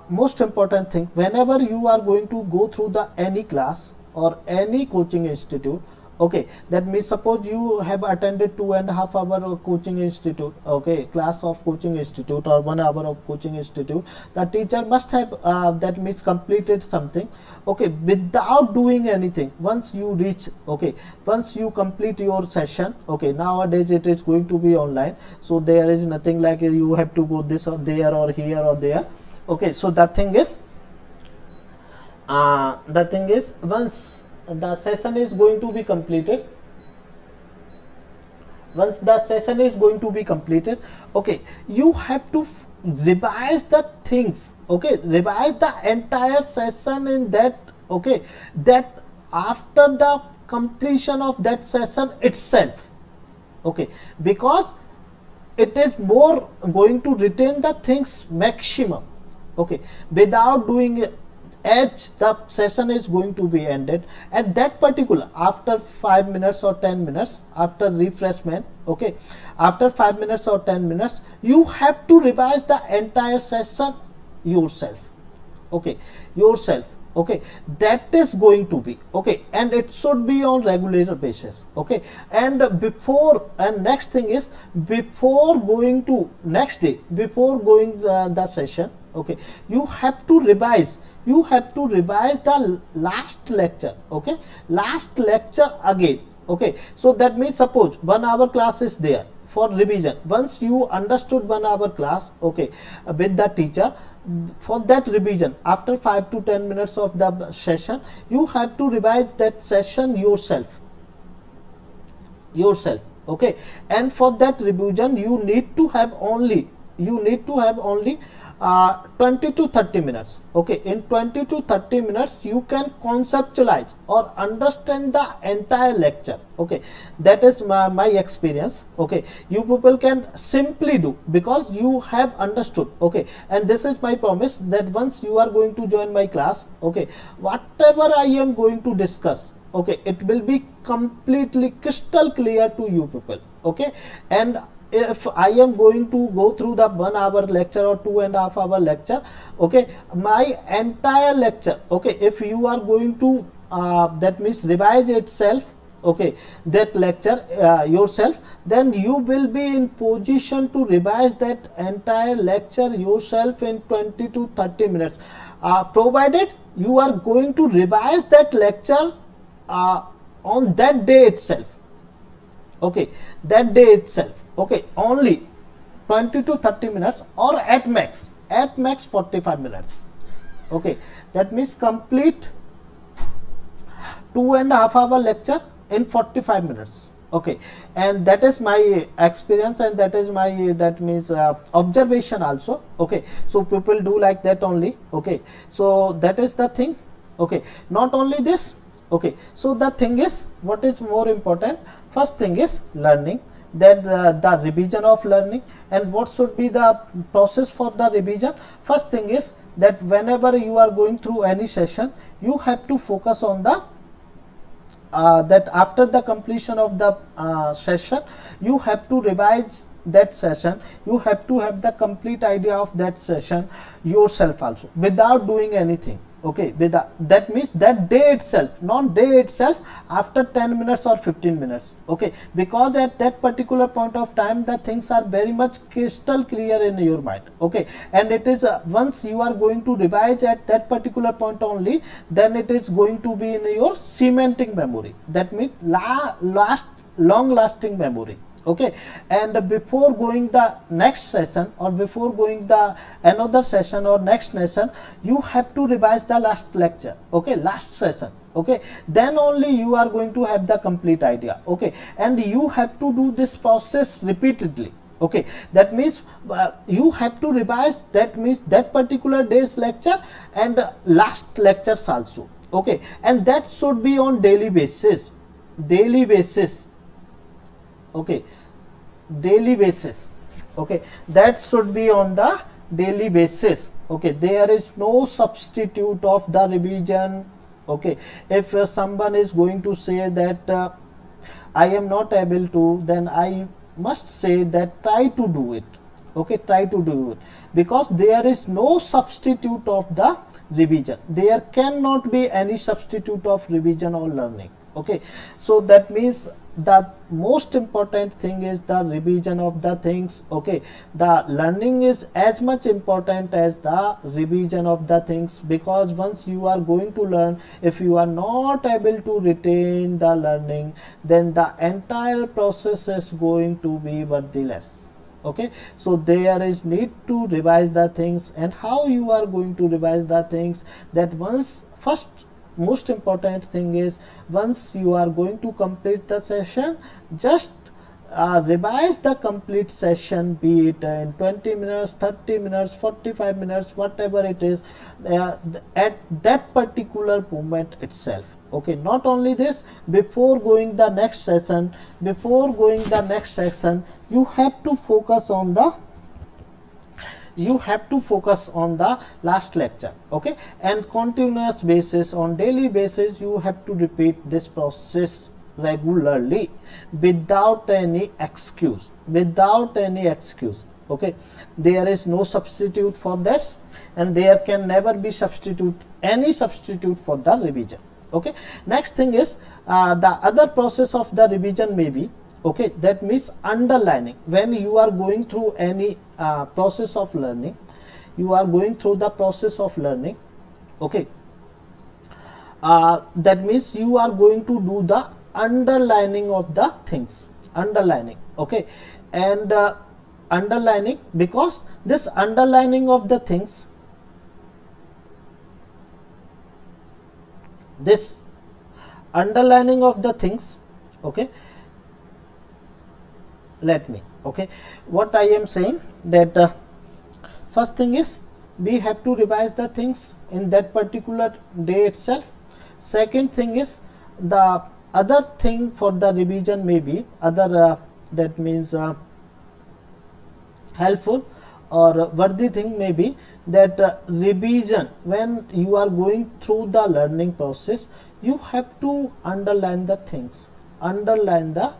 most important thing, whenever you are going to go through any class or any coaching institute. Okay, that means suppose you have attended 2.5 hour coaching institute, okay, class of coaching institute, or 1 hour of coaching institute, the teacher must have that means completed something. Okay, without doing anything, once you reach, okay, once you complete your session. Okay, nowadays it is going to be online, so there is nothing like you have to go this or there or here or there. Okay, so the thing is once the session is going to be completed, okay, you have to revise the things. Okay, revise the entire session in that. Okay, that after the completion of that session itself. Okay, because it is more going to retain the things maximum. Okay, without doing as the session is going to be ended, at that particular, after 5 minutes or 10 minutes after refreshment. Okay, after 5 minutes or 10 minutes you have to revise the entire session yourself. Okay, yourself. Okay, that is going to be, okay, and it should be on regular basis. Okay, and next thing is, before going to next day, before going the session, okay, you have to revise the last lecture. Okay, last lecture again. Okay, so that means suppose 1 hour class is there for revision. Once you understood 1 hour class, okay, with the teacher, for that revision, after 5 to 10 minutes of the session, you have to revise that session yourself. Okay, and for that revision you need to have only 20 to 30 minutes. Okay, in 20 to 30 minutes you can conceptualize or understand the entire lecture. Okay, that is my experience. Okay, you people can simply do, because you have understood. Okay, and this is my promise, that once you are going to join my class, okay, whatever I am going to discuss, okay, it will be completely crystal clear to you people. Okay, and if I am going to go through the 1 hour lecture or 2.5 hour lecture, okay, my entire lecture, okay, if you are going to that means revise itself, okay, that lecture yourself, then you will be in position to revise that entire lecture yourself in 20 to 30 minutes, provided you are going to revise that lecture on that day itself. Okay, that day itself. Okay, only 20 to 30 minutes, or at max 45 minutes. Okay, that means complete 2.5 hour lecture in 45 minutes. Okay, and that is my experience, and that is my, that means observation also. Okay, so people do like that only. Okay, so that is the thing. Okay, not only this. Okay, so the thing is, what is more important? First thing is learning, that the revision of learning, and what should be the process for the revision. First thing is that whenever you are going through any session, you have to focus on the that after the completion of the session, you have to revise that session. You have to have the complete idea of that session yourself also, without doing anything. Okay, without, that means that day itself, not day itself, after 10 minutes or 15 minutes. Okay, because at that particular point of time, the things are very much crystal clear in your mind. Okay, and it is once you are going to revise at that particular point only, then it is going to be in your cementing memory. That means long lasting memory. Okay, and before going the next session, or before going the another session or next session, you have to revise the last lecture. Okay, last session. Okay, then only you are going to have the complete idea. Okay, and you have to do this process repeatedly. Okay, that means you have to revise, that means that particular day's lecture and last lectures also. Okay, and that should be on daily basis. Daily basis. Okay, daily basis. Okay, that should be on the daily basis. Okay, there is no substitute of the revision. Okay, if someone is going to say that I am not able to, then I must say that try to do it. Okay, try to do it, because there is no substitute of the revision. There cannot be any substitute of revision or learning. Okay, so that means the most important thing is the revision of the things. Okay, the learning is as much important as the revision of the things, because once you are going to learn, if you are not able to retain the learning, then the entire process is going to be worthless. Okay, so there is need to revise the things. And how you are going to revise the things? That once, first most important thing is, once you are going to complete the session, just revise the complete session, be it in 20 minutes, 30 minutes, 45 minutes, whatever it is, at that particular moment itself. Okay, not only this, before going the next session, you have to focus on the last lecture. Okay, and continuous basis, on daily basis, you have to repeat this process regularly, without any excuse. Okay, there is no substitute for this, and there can never be any substitute for the revision. Okay, next thing is the other process of the revision may be, okay, that means underlining. When you are going through any process of learning, okay, that means you are going to do the underlining of the things. Okay, and underlining, because this underlining of the things, okay, okay, what I am saying, that first thing is, we have to revise the things in that particular day itself. Second thing is, the other thing for the revision may be other, that means helpful or worthy thing may be that revision, when you are going through the learning process, you have to underline the things, underline the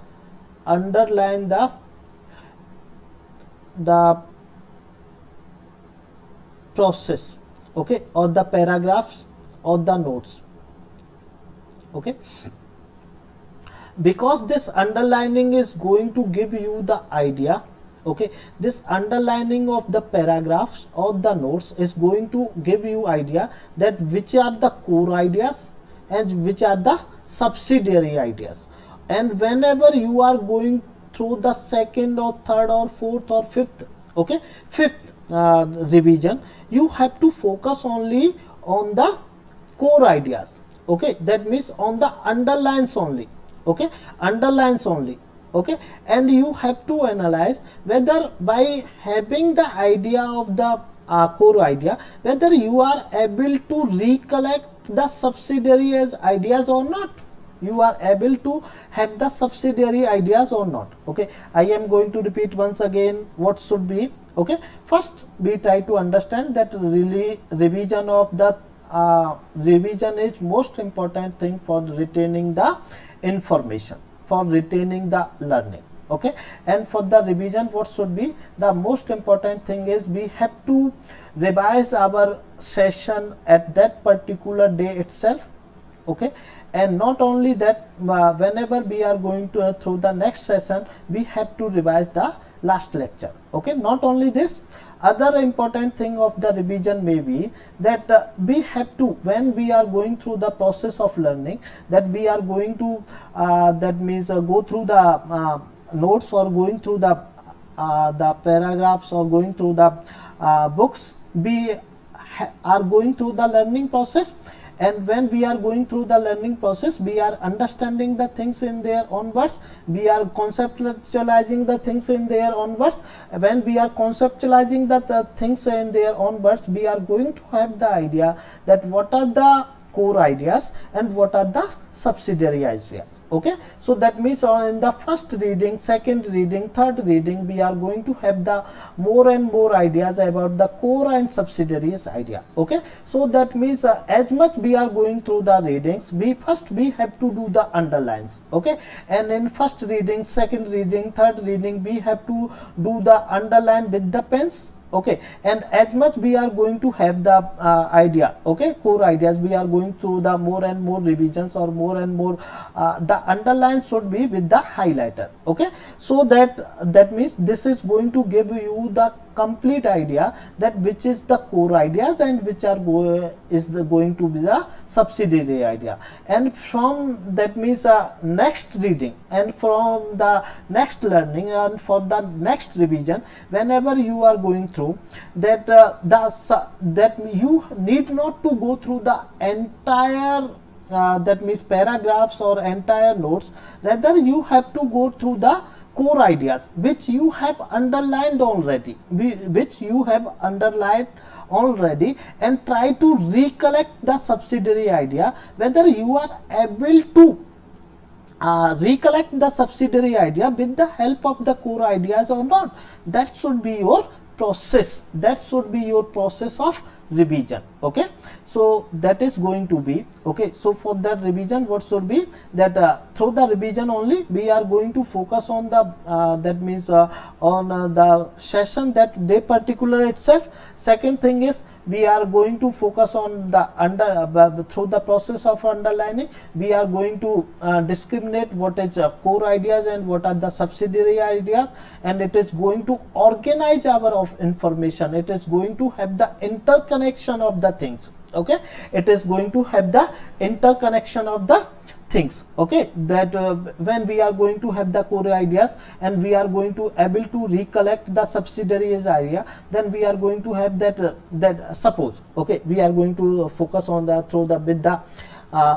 process. Okay, or the paragraphs or the notes. Okay, because this underlining is going to give you the idea. Okay, this underlining of the paragraphs or the notes is going to give you idea that which are the core ideas and which are the subsidiary ideas. And whenever you are going through the second or third or fourth or fifth, okay, fifth revision, you have to focus only on the core ideas. Okay, that means on the underlines only. okay, underlines only, okay, and you have to analyze whether by having the idea of the core idea, whether you are able to recollect the subsidiary as ideas or not. You are able to have the subsidiary ideas or not. Okay, I am going to repeat once again what should be. Okay, first we try to understand that really revision of the revision is most important thing for retaining the information, for retaining the learning. Okay, and for the revision what should be the most important thing is we have to revise our session at that particular day itself. Okay, and not only that, whenever we are going to through the next session, we have to revise the last lecture. Okay, not only this, other important thing of the revision may be that we have to, when we are going through the process of learning, that we are going to that means go through the notes or going through the paragraphs or going through the books, we are going through the learning process. And when we are going through the learning process, we are understanding the things in their own words, we are conceptualizing the things in their own words. When we are conceptualizing the things in their own words, we are going to have the idea that what are the core ideas and what are the subsidiary ideas. Okay, so that means in the first reading, second reading, third reading, we are going to have the more and more ideas about the core and subsidiaries idea. Okay, so that means as much we are going through the readings, we have to do the underlines. Okay, and in first reading, second reading, third reading, we have to do the underline with the pens. Okay, and as much we are going to have the idea, okay, core ideas, we are going through the more and more revisions or more and more the underline should be with the highlighter. Okay, so that means this is going to give you the complete idea that which is the core ideas and which are going to be the subsidiary idea. And from that means next reading and from the next learning and for the next revision, whenever you are going through that that you need not to go through the entire that means paragraphs or entire notes, rather you have to go through the core ideas which you have underlined already, and try to recollect the subsidiary idea, whether you are able to recollect the subsidiary idea with the help of the core ideas or not. That should be your process, of revision. Okay, so that is going to be okay. So for that revision, what should be that through the revision only we are going to focus on the that means on the session that day particular itself. Second thing is we are going to focus on the through the process of underlining, we are going to discriminate what is core ideas and what are the subsidiary ideas, and it is going to organize our of information. It is going to have the interconnection of the things. Okay, it is going to have the interconnection of the things. Okay, that when we are going to have the core ideas and we are going to able to recollect the subsidiaries idea, then we are going to have that suppose, okay, we are going to focus on the through the with the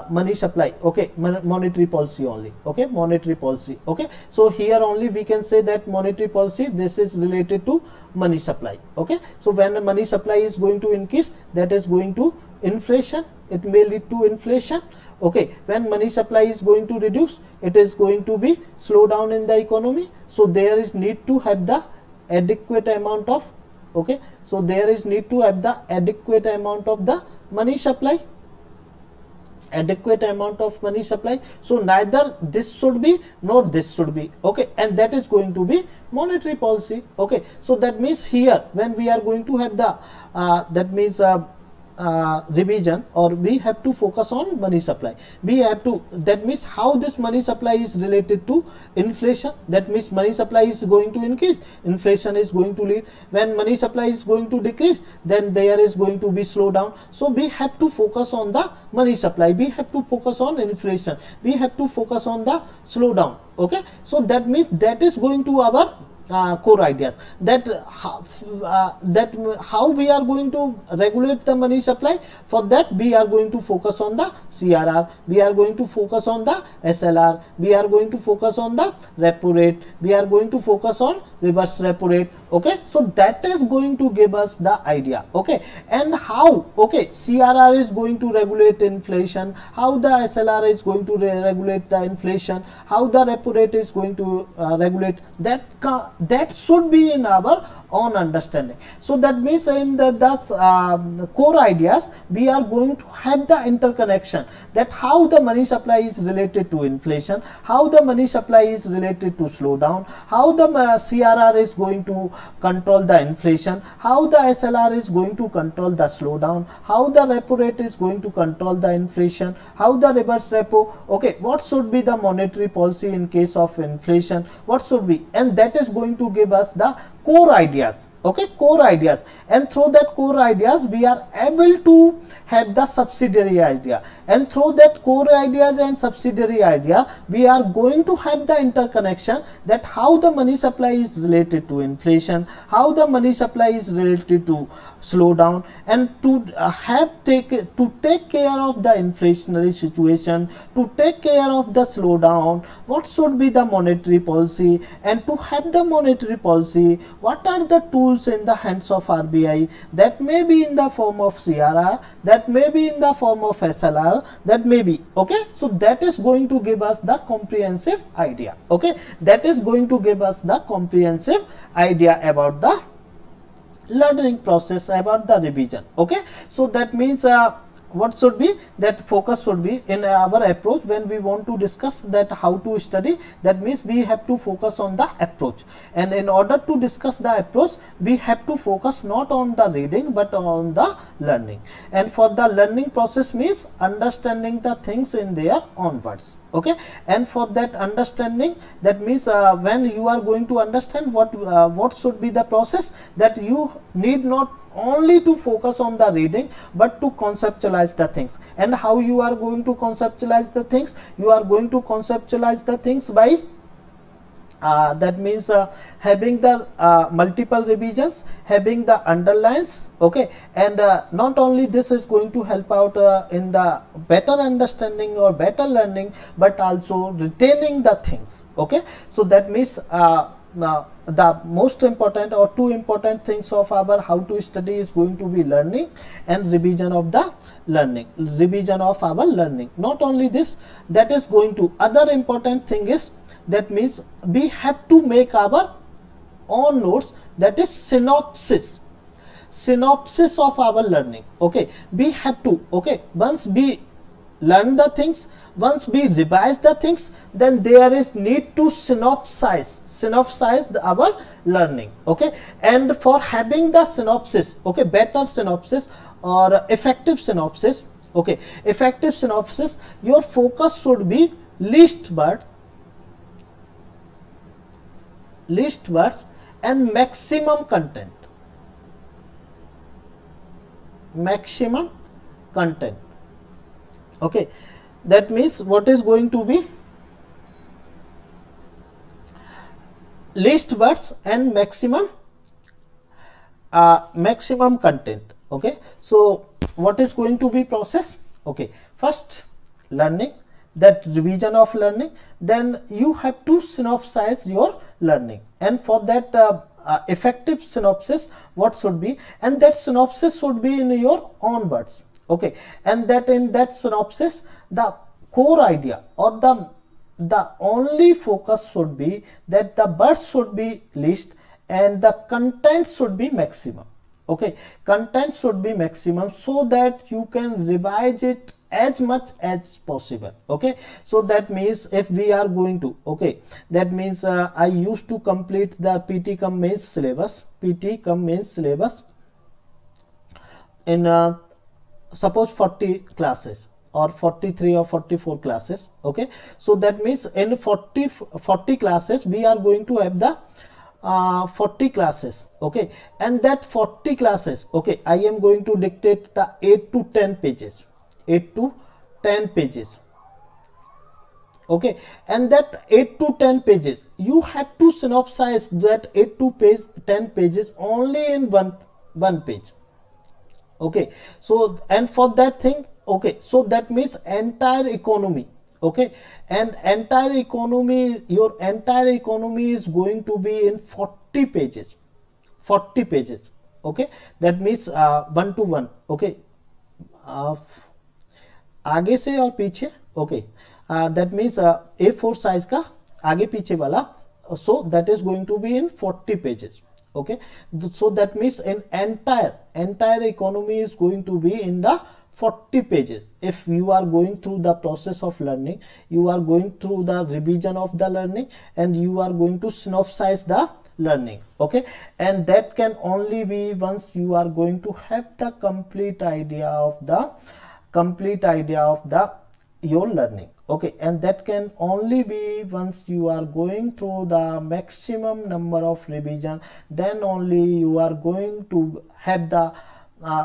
money supply. Okay, monetary policy only. Okay, monetary policy. Okay, so here only we can say that monetary policy, this is related to money supply. Okay, so when the money supply is going to increase, that is going to inflation, it may lead to inflation. Okay, when money supply is going to reduce, it is going to be slow down in the economy. So there is need to have the adequate amount of, okay, so there is need to have the adequate amount of the money supply, adequate amount of money supply. So neither this should be nor this should be. Okay, and that is going to be monetary policy. Okay, so that means here when we are going to have the that means revision, or we have to focus on money supply. We have to, that means how this money supply is related to inflation. That means money supply is going to increase, inflation is going to lead. When money supply is going to decrease, then there is going to be slowdown. So we have to focus on the money supply, we have to focus on inflation, we have to focus on the slowdown. Okay, so that means that is going to our core ideas, that how we are going to regulate the money supply. For that we are going to focus on the CRR, we are going to focus on the SLR, we are going to focus on the repo rate, we are going to focus on reverse repo rate. Okay, so that is going to give us the idea. Okay, and how, okay, CRR is going to regulate inflation, how the SLR is going to regulate the inflation, how the repo rate is going to regulate that. That should be in our own understanding. So that means in the core ideas we are going to have the interconnection, that how the money supply is related to inflation, how the money supply is related to slowdown, how the CRR is going to control the inflation, how the SLR is going to control the slowdown, how the repo rate is going to control the inflation, how the reverse repo, okay, what should be the monetary policy in case of inflation, what should be, and that is going to give us the core ideas. Okay, core ideas, and through that core ideas we are able to have the subsidiary idea, and through that core ideas and subsidiary idea we are going to have the interconnection, that how the money supply is related to inflation, how the money supply is related to slowdown, and to take care of the inflationary situation, to take care of the slowdown, what should be the monetary policy, and to have the monetary policy, what are the tools in the hands of RBI, that may be in the form of CRR, that may be in the form of SLR, that may be, okay, so that is going to give us the comprehensive idea. Okay, that is going to give us the comprehensive idea about the learning process, about the revision. Okay, so that means what should be, that focus should be in our approach when we want to discuss that how to study, that means we have to focus on the approach, and in order to discuss the approach we have to focus not on the reading but on the learning, and for the learning process means understanding the things in their own words. Okay, and for that understanding, that means when you are going to understand what should be the process, that you need not only to focus on the reading but to conceptualize the things. And how you are going to conceptualize the things, you are going to conceptualize the things by that means having the multiple revisions, having the underlines. Okay, and not only this is going to help out in the better understanding or better learning, but also retaining the things. Okay, so that means the most important or two important things of our how to study is going to be learning and revision of the learning, revision of our learning. Not only this, that is going to, other important thing is, that means we have to make our own notes, that is synopsis of our learning. Okay, we have to, okay, once we learn the things, once we revise the things, then there is need to synopsize our learning. Okay, and for having the synopsis, okay, better synopsis or effective synopsis, okay, effective synopsis, your focus should be least words and maximum content. Okay, that means what is going to be least words and maximum content. Okay, so what is going to be process? Okay, first learning, that revision of learning, then you have to synopsize your learning, and for that effective synopsis, what should be, and that synopsis should be in your own words. Okay, and that in that synopsis, the core idea or the only focus should be that the words should be least and the content should be maximum. Okay, content should be maximum, so that you can revise it as much as possible. Okay, so that means if we are going to, okay, that means I used to complete the PT cum mains syllabus in suppose 40 classes or 43 or 44 classes. Okay, so that means in 40 classes we are going to have the 40 classes. Okay, and that 40 classes, okay, I am going to dictate the 8 to 10 pages. Okay, and that 8 to 10 pages, you have to synopsize that 8 to 10 pages only in one page. Okay, so and for that thing, okay, so that means entire economy. Okay, and entire economy, your entire economy is going to be in 40 pages. 40 pages. Okay, that means one to one. Okay, uh, आगे से और पीछे. Okay, that means A4 size का आगे पीछे वाला. So that is going to be in 40 pages. Okay, so that means an entire economy is going to be in the 40 pages. If you are going through the process of learning, you are going through the revision of the learning, and you are going to synopsize the learning. Okay, and that can only be once you are going to have the complete idea of the your learning. Okay, and that can only be once you are going through the maximum number of revision, then only you are going to have the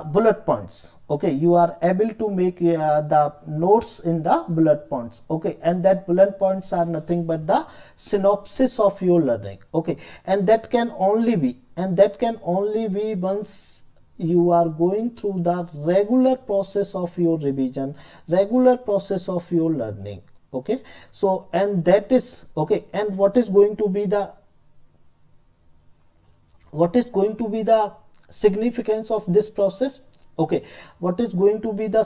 bullet points. Okay, you are able to make the notes in the bullet points. Okay, and that bullet points are nothing but the synopsis of your learning. Okay, and that can only be once you are going through the regular process of your revision, regular process of your learning. Okay, so and that is okay. And what is going to be the significance of this process? Okay, what is going to be the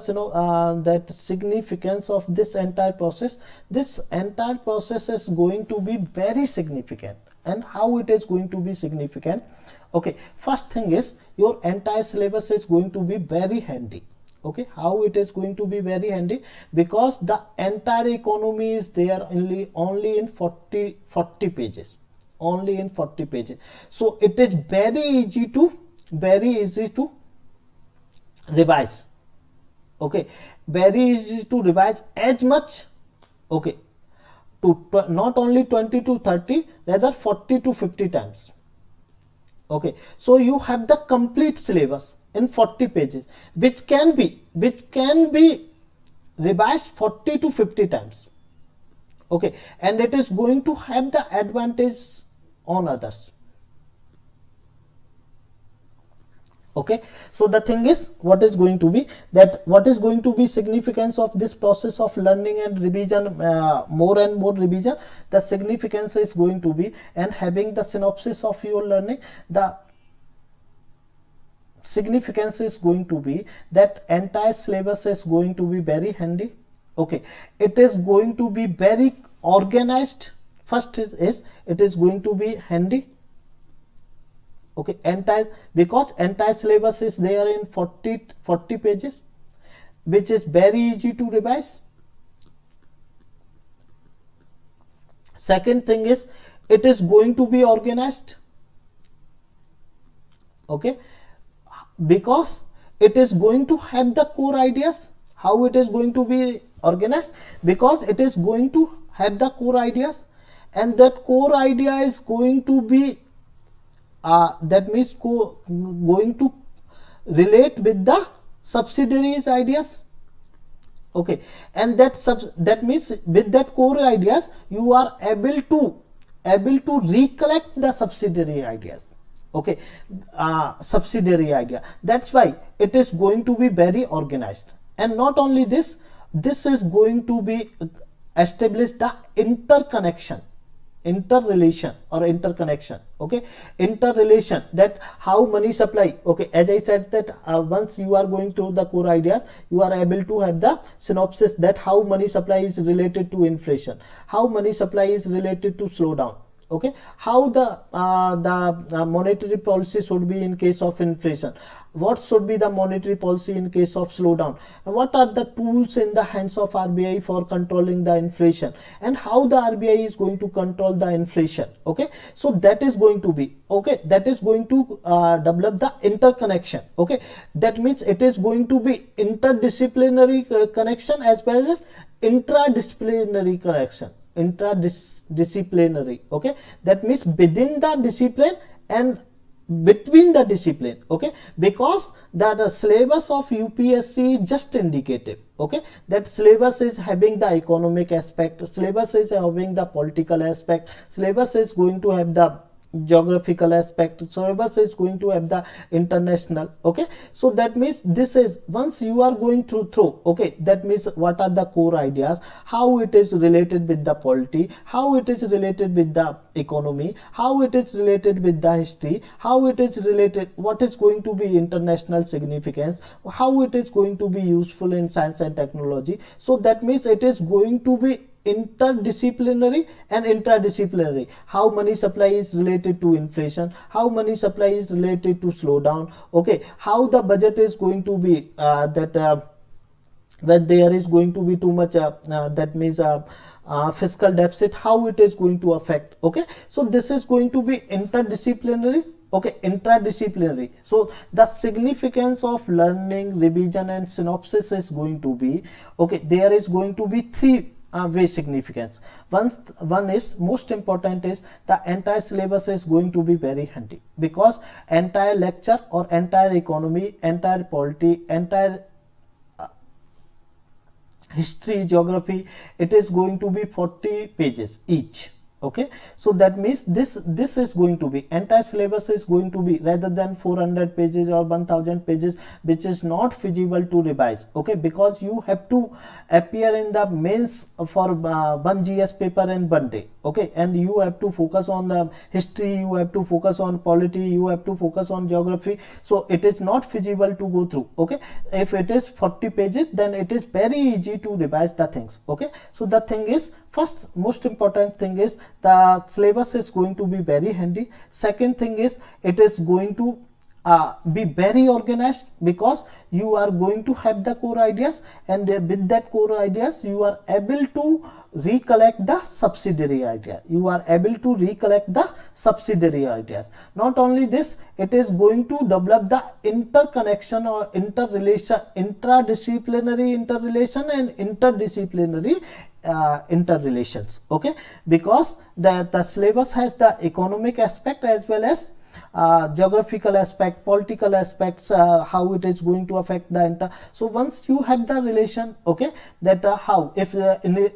that significance of this entire process? This entire process is going to be very significant. And how it is going to be significant? Okay, first thing is your entire syllabus is going to be very handy. Okay, how it is going to be very handy? Because the entire economy is there only in 40 pages, only in 40 pages. So it is very easy to revise. Okay, very easy to revise as much. Okay, to not only 20 to 30, rather 40 to 50 times. Okay, so you have the complete syllabus in 40 pages, which can be revised 40 to 50 times. Okay, and it is going to have the advantage on others. Okay, so the thing is, what is going to be significance of this process of learning and revision, more and more revision? The significance is going to be, and having the synopsis of your learning, the significance is going to be that entire syllabus is going to be very handy. Okay, it is going to be very organized. First is it is going to be handy. Okay, because entire syllabus is there in 40 pages, which is very easy to revise. Second thing is it is going to be organized. Okay, because it is going to have the core ideas. How it is going to be organized? Because it is going to have the core ideas, and that core idea is going to be that means going to relate with the subsidiaries ideas. Okay, and that means with that core ideas you are able to recollect the subsidiary ideas. Okay, subsidiary idea. That's why it is going to be very organized. And not only this is going to be establish the interconnection, interrelation or interconnection. Okay, interrelation, that how money supply. Okay, as I said that once you are going through the core ideas, you are able to have the synopsis that how money supply is related to inflation, how money supply is related to slowdown. Okay, how the monetary policy should be in case of inflation, what should be the monetary policy in case of slowdown, and what are the tools in the hands of RBI for controlling the inflation, and how the RBI is going to control the inflation. Okay, so that is going to be, okay, that is going to develop the interconnection. Okay, that means it is going to be interdisciplinary connection as well as intradisciplinary connection. Interdisciplinary. Okay, that means within the discipline and between the discipline. Okay, because that the syllabus of UPSC is just indicative. Okay, that syllabus is having the economic aspect, syllabus is having the political aspect, syllabus is going to have the geographical aspect, syllabus is going to have the international. Okay, so that means this is, once you are going through, okay, that means what are the core ideas, how it is related with the polity, how it is related with the economy, how it is related with the history, how it is related, what is going to be international significance, how it is going to be useful in science and technology. So that means it is going to be interdisciplinary and interdisciplinary. How money supply is related to inflation, how money supply is related to slowdown. Okay, how the budget is going to be when there is going to be too much that means fiscal deficit, how it is going to affect. Okay, so this is going to be interdisciplinary. Okay, interdisciplinary. So the significance of learning, revision and synopsis is going to be, okay, there is going to be three way significance. One is most important is the entire syllabus is going to be very handy, because entire lecture or entire economy, entire polity, entire history, geography, it is going to be 40 pages each. Okay, so that means this is going to be, entire syllabus is going to be, rather than 400 pages or 1000 pages, which is not feasible to revise. Okay, because you have to appear in the mains for one GS paper in one day. Okay, and you have to focus on the history, you have to focus on polity, you have to focus on geography. So it is not feasible to go through. Okay, if it is 40 pages, then it is very easy to revise the things. Okay, so the thing is, first most important thing is the syllabus is going to be very handy. Second thing is, it is going to be very organized, because you are going to have the core ideas, and with that core ideas you are able to recollect the subsidiary idea, you are able to recollect the subsidiary ideas. Not only this, it is going to develop the interconnection or interrelation, intradisciplinary interrelation and interdisciplinary interrelations. Okay, because the syllabus has the economic aspect as well as geographical aspect, political aspects, how it is going to affect the entire. So once you have the relation, okay, that how, if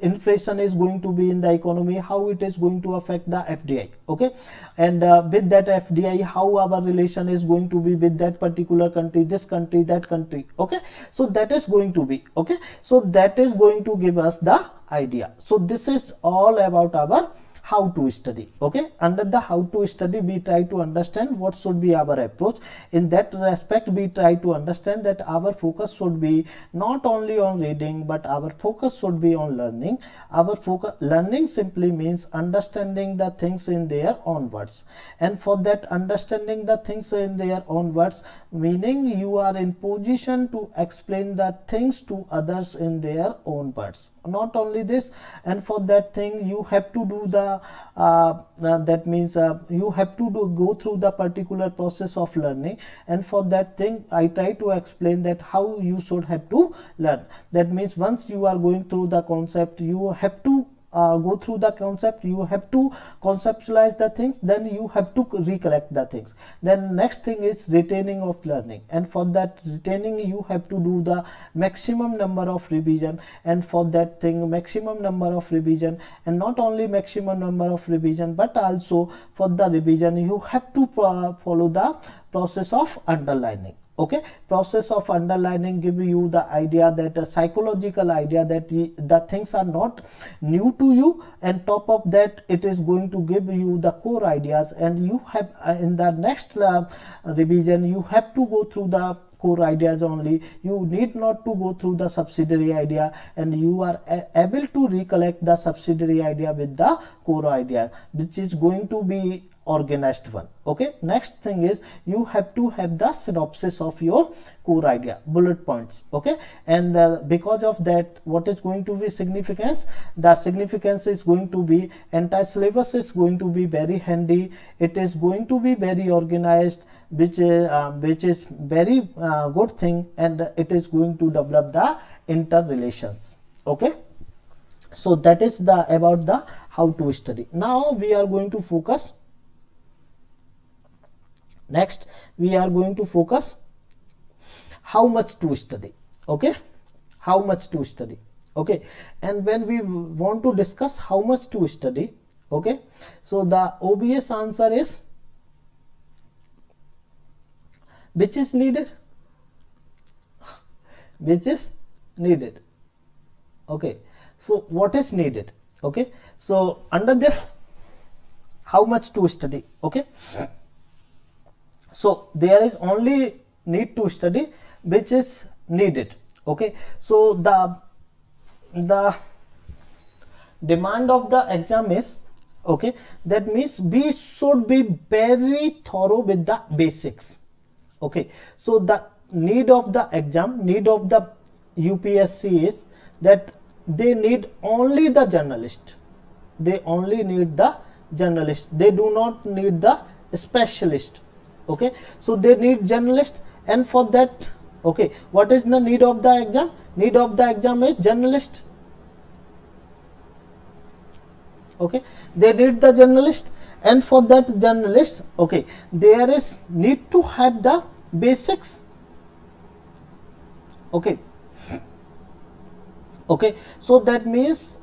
inflation is going to be in the economy, how it is going to affect the FDI. Okay, and with that FDI, how our relation is going to be with that particular country, this country, that country. Okay, so that is going to be, okay, so that is going to give us the idea. So this is all about our how to study. Okay, under the how to study, we try to understand what should be our approach. In that respect, we try to understand that our focus should be not only on reading, but our focus should be on learning. Our focus, learning simply means understanding the things in their own words, and for that understanding the things in their own words, meaning you are in position to explain the things to others in their own words. Not only this, and for that thing you have to do the that means you have to go through the particular process of learning, and for that thing I try to explain that how you should have to learn. That means once you are going through the concept, you have to go through the concept, you have to conceptualize the things, then you have to recollect the things. Then next thing is retaining of learning, and for that retaining you have to do the maximum number of revision, and for that thing maximum number of revision, and not only maximum number of revision, but also for the revision you have to follow the process of underlining. Okay, process of underlining give you the idea, that a psychological idea that the things are not new to you, and top of that it is going to give you the core ideas, and you have in the next revision you have to go through the core ideas only. You need not to go through the subsidiary idea, and you are able to recollect the subsidiary idea with the core idea, which is going to be organized one. Okay, next thing is you have to have the synopsis of your core idea, bullet points. Okay, and because of that, what is going to be significance? The significance is going to be entire syllabus is going to be very handy, it is going to be very organized, which is very good thing, and it is going to develop the interrelations. Okay, so that is the about the how to study. Now we are going to focus. Next, we are going to focus how much to study. Okay, how much to study. Okay, and when we want to discuss how much to study, okay, so the obvious answer is which is needed, which is needed. Okay, so what is needed? Okay, so under this how much to study, okay, so there is only need to study which is needed. Okay, so the demand of the exam is, okay, that means we should be very thorough with the basics. Okay, so the need of the exam, need of the UPSC is that they need only the journalist, they only need the journalist, they do not need the specialist. Okay, so they need journalist, and for that, okay, what is the need of the exam? Need of the exam is journalist. Okay, they need the journalist, and for that journalist, okay, there is need to have the basics. Okay, okay, so that means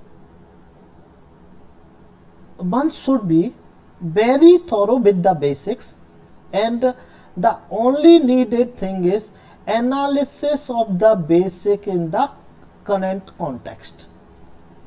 one should be very thorough with the basics, and the only needed thing is analysis of the basic in the current context.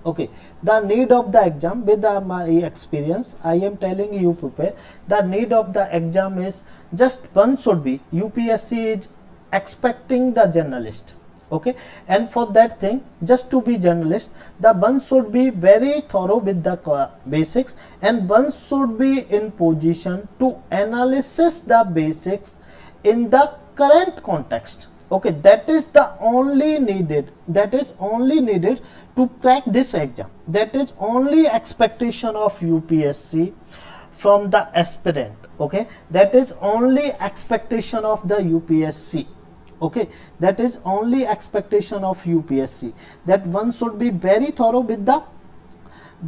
Okay, the need of the exam, with my experience I am telling you people, the need of the exam is just one should be, UPSC is expecting the journalist. Okay, and for that thing, just to be journalist, the one should be very thorough with the basics, and one should be in position to analysis the basics in the current context. Okay, that is the only needed, that is only needed to crack this exam, that is only expectation of UPSC from the aspirant. Okay, that is only expectation of the UPSC. Okay, that is only expectation of UPSC, that one should be very thorough with the,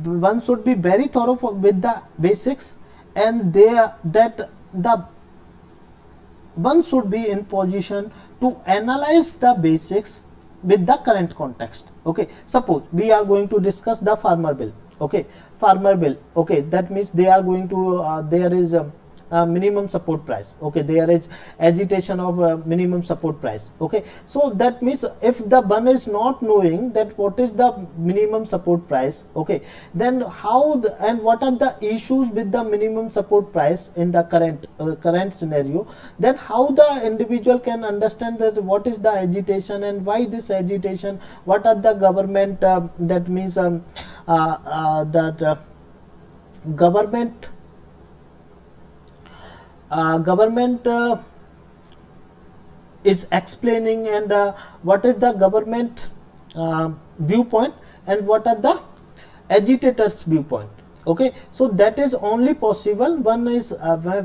one should be very thorough with the basics, and that the one should be in position to analyze the basics with the current context. Okay, suppose we are going to discuss the farmer bill. Okay, farmer bill. Okay, that means they are going to there is minimum support price. Okay, there is agitation of minimum support price. Okay, so that means if the one is not knowing that what is the minimum support price, okay, then how and what are the issues with the minimum support price in the current scenario, then how the individual can understand that what is the agitation and why this agitation, what are the government that means government is explaining, and what is the government viewpoint and what are the agitators viewpoint. Okay, so that is only possible one is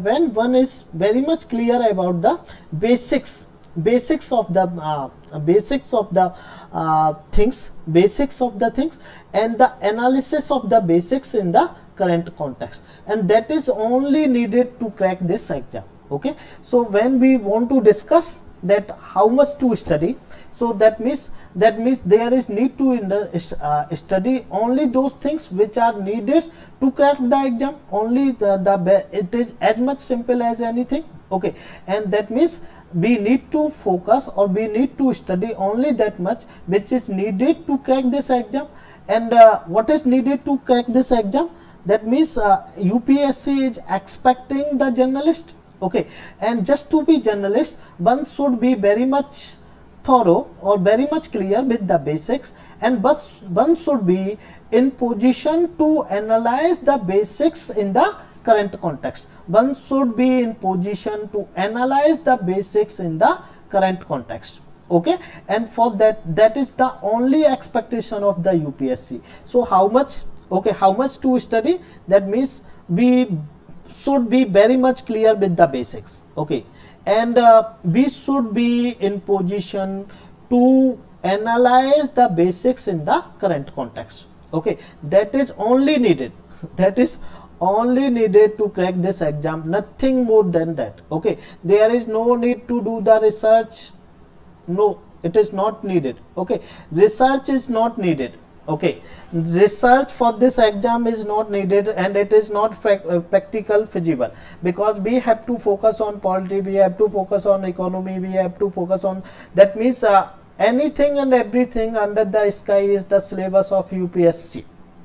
when one is very much clear about the basics of the things and the analysis of the basics in the current context, and that is only needed to crack this exam. Okay, so when we want to discuss that how much to study, so that means there is need to study only those things which are needed to crack the exam, only it is as much simple as anything. Okay, and that means we need to focus or we need to study only that much which is needed to crack this exam. And what is needed to crack this exam, that means UPSC is expecting the journalist. Okay, and just to be journalist, one should be very much thorough or very much clear with the basics, and one should be in position to analyze the basics in the current context. One should be in position to analyze the basics in the current context. Okay, and for that is the only expectation of the UPSC. So how much, okay, how much to study, that means we should be very much clear with the basics. Okay, and we should be in position to analyze the basics in the current context. Okay, that is only needed that is only needed to crack this exam, nothing more than that. Okay, there is no need to do the research, No, it is not needed. Okay, research is not needed. Okay, research for this exam is not needed, and it is not practical feasible, because we have to focus on polity, we have to focus on economy, we have to focus on, that means anything and everything under the sky is the syllabus of UPSC.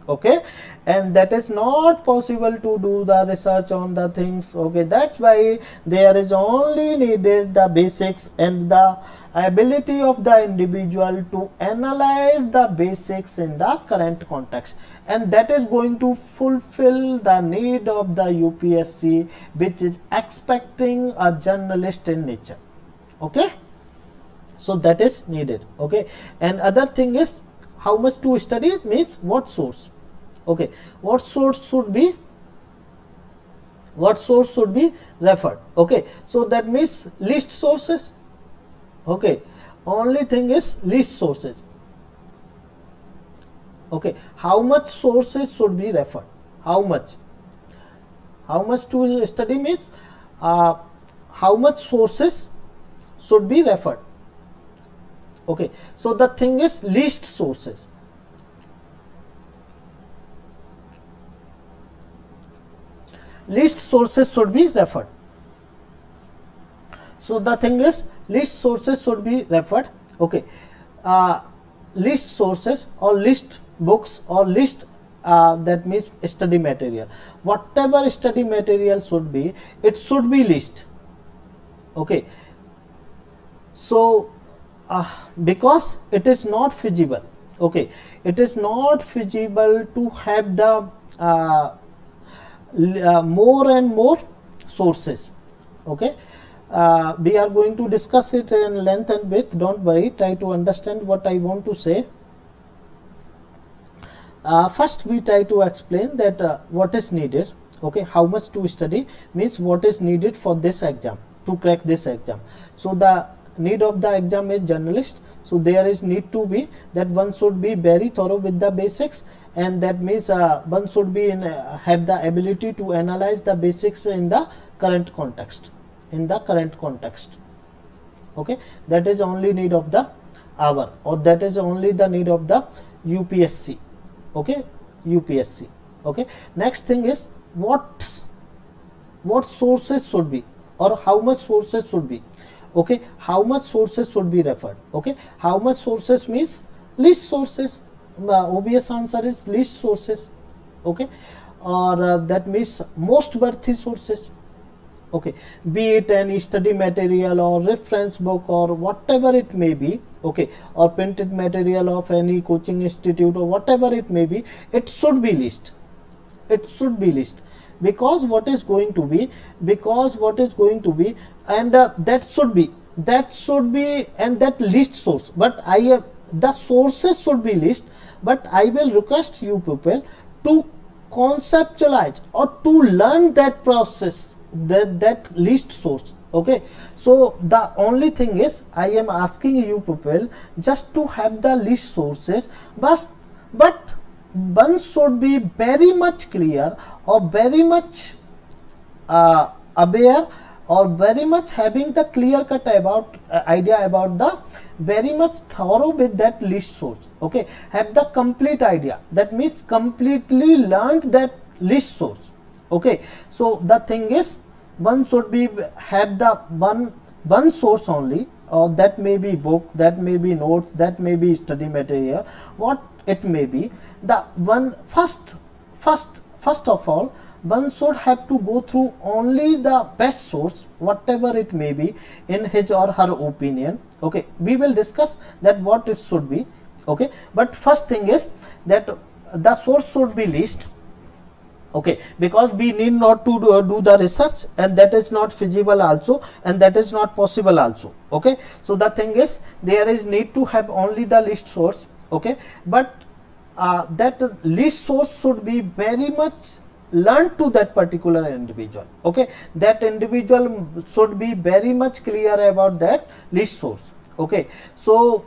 Okay, and that is not possible to do the research on the things. Okay, that's why there is only needed the basics and the ability of the individual to analyze the basics in the current context, and that is going to fulfill the need of the UPSC, which is expecting a journalist in nature. Okay, so that is needed. Okay, and other thing is how much to study means what source. Okay, what source should be referred. Okay, so that means list sources. Okay, only thing is list sources. Okay, how much sources should be referred? How much to study means how much sources should be referred. Okay, so the thing is list sources. List sources should be referred. So the thing is list sources should be referred. Okay, list sources or list books or list that means study material. Whatever study material should be, it should be list. Okay, so because it is not feasible. Okay, it is not feasible to have the more and more sources. Okay, we are going to discuss it in length and width. Don't worry, try to understand what I want to say. First we try to explain that what is needed. Okay, how much to study means what is needed for this exam, to crack this exam. So the need of the exam is journalist. So there is need to be that one should be very thorough with the basics, and that means one should be have the ability to analyze the basics in the current context. Okay, that is only need of the hour, or that is only the need of the UPSC. Okay, UPSC. Okay, next thing is what sources should be, or how much sources should be. Okay, how much sources should be referred. Okay, how much sources means list sources. Obvious answer is list sources. Okay, or that means most worthy sources. Okay, be it any study material or reference book or whatever it may be. Okay, or printed material of any coaching institute or whatever it may be, it should be list. Because what is going to be, and that should be, and that list source, but the sources should be list, but I will request you people to conceptualize or to learn that process, that list source. Okay, so the only thing is I am asking you people just to have the list sources, but one should be very much clear, or very much aware, or very much having the clear cut about idea about the very much thorough with that list source. Okay, have the complete idea, that means completely learned that list source. Okay, so the thing is one should be have the one source only, or that may be book, that may be notes, that may be study material, what it may be. The one first of all, one should have to go through only the best source, whatever it may be in his or her opinion. Okay, we will discuss that what it should be. Okay, but first thing is that the source should be list. Okay, because we need not to do the research, and that is not feasible also, and that is not possible also. Okay, so the thing is there is need to have only the list source. Okay, but that list source should be very much learned to that particular individual. Okay, that individual should be very much clear about that list source. Okay, so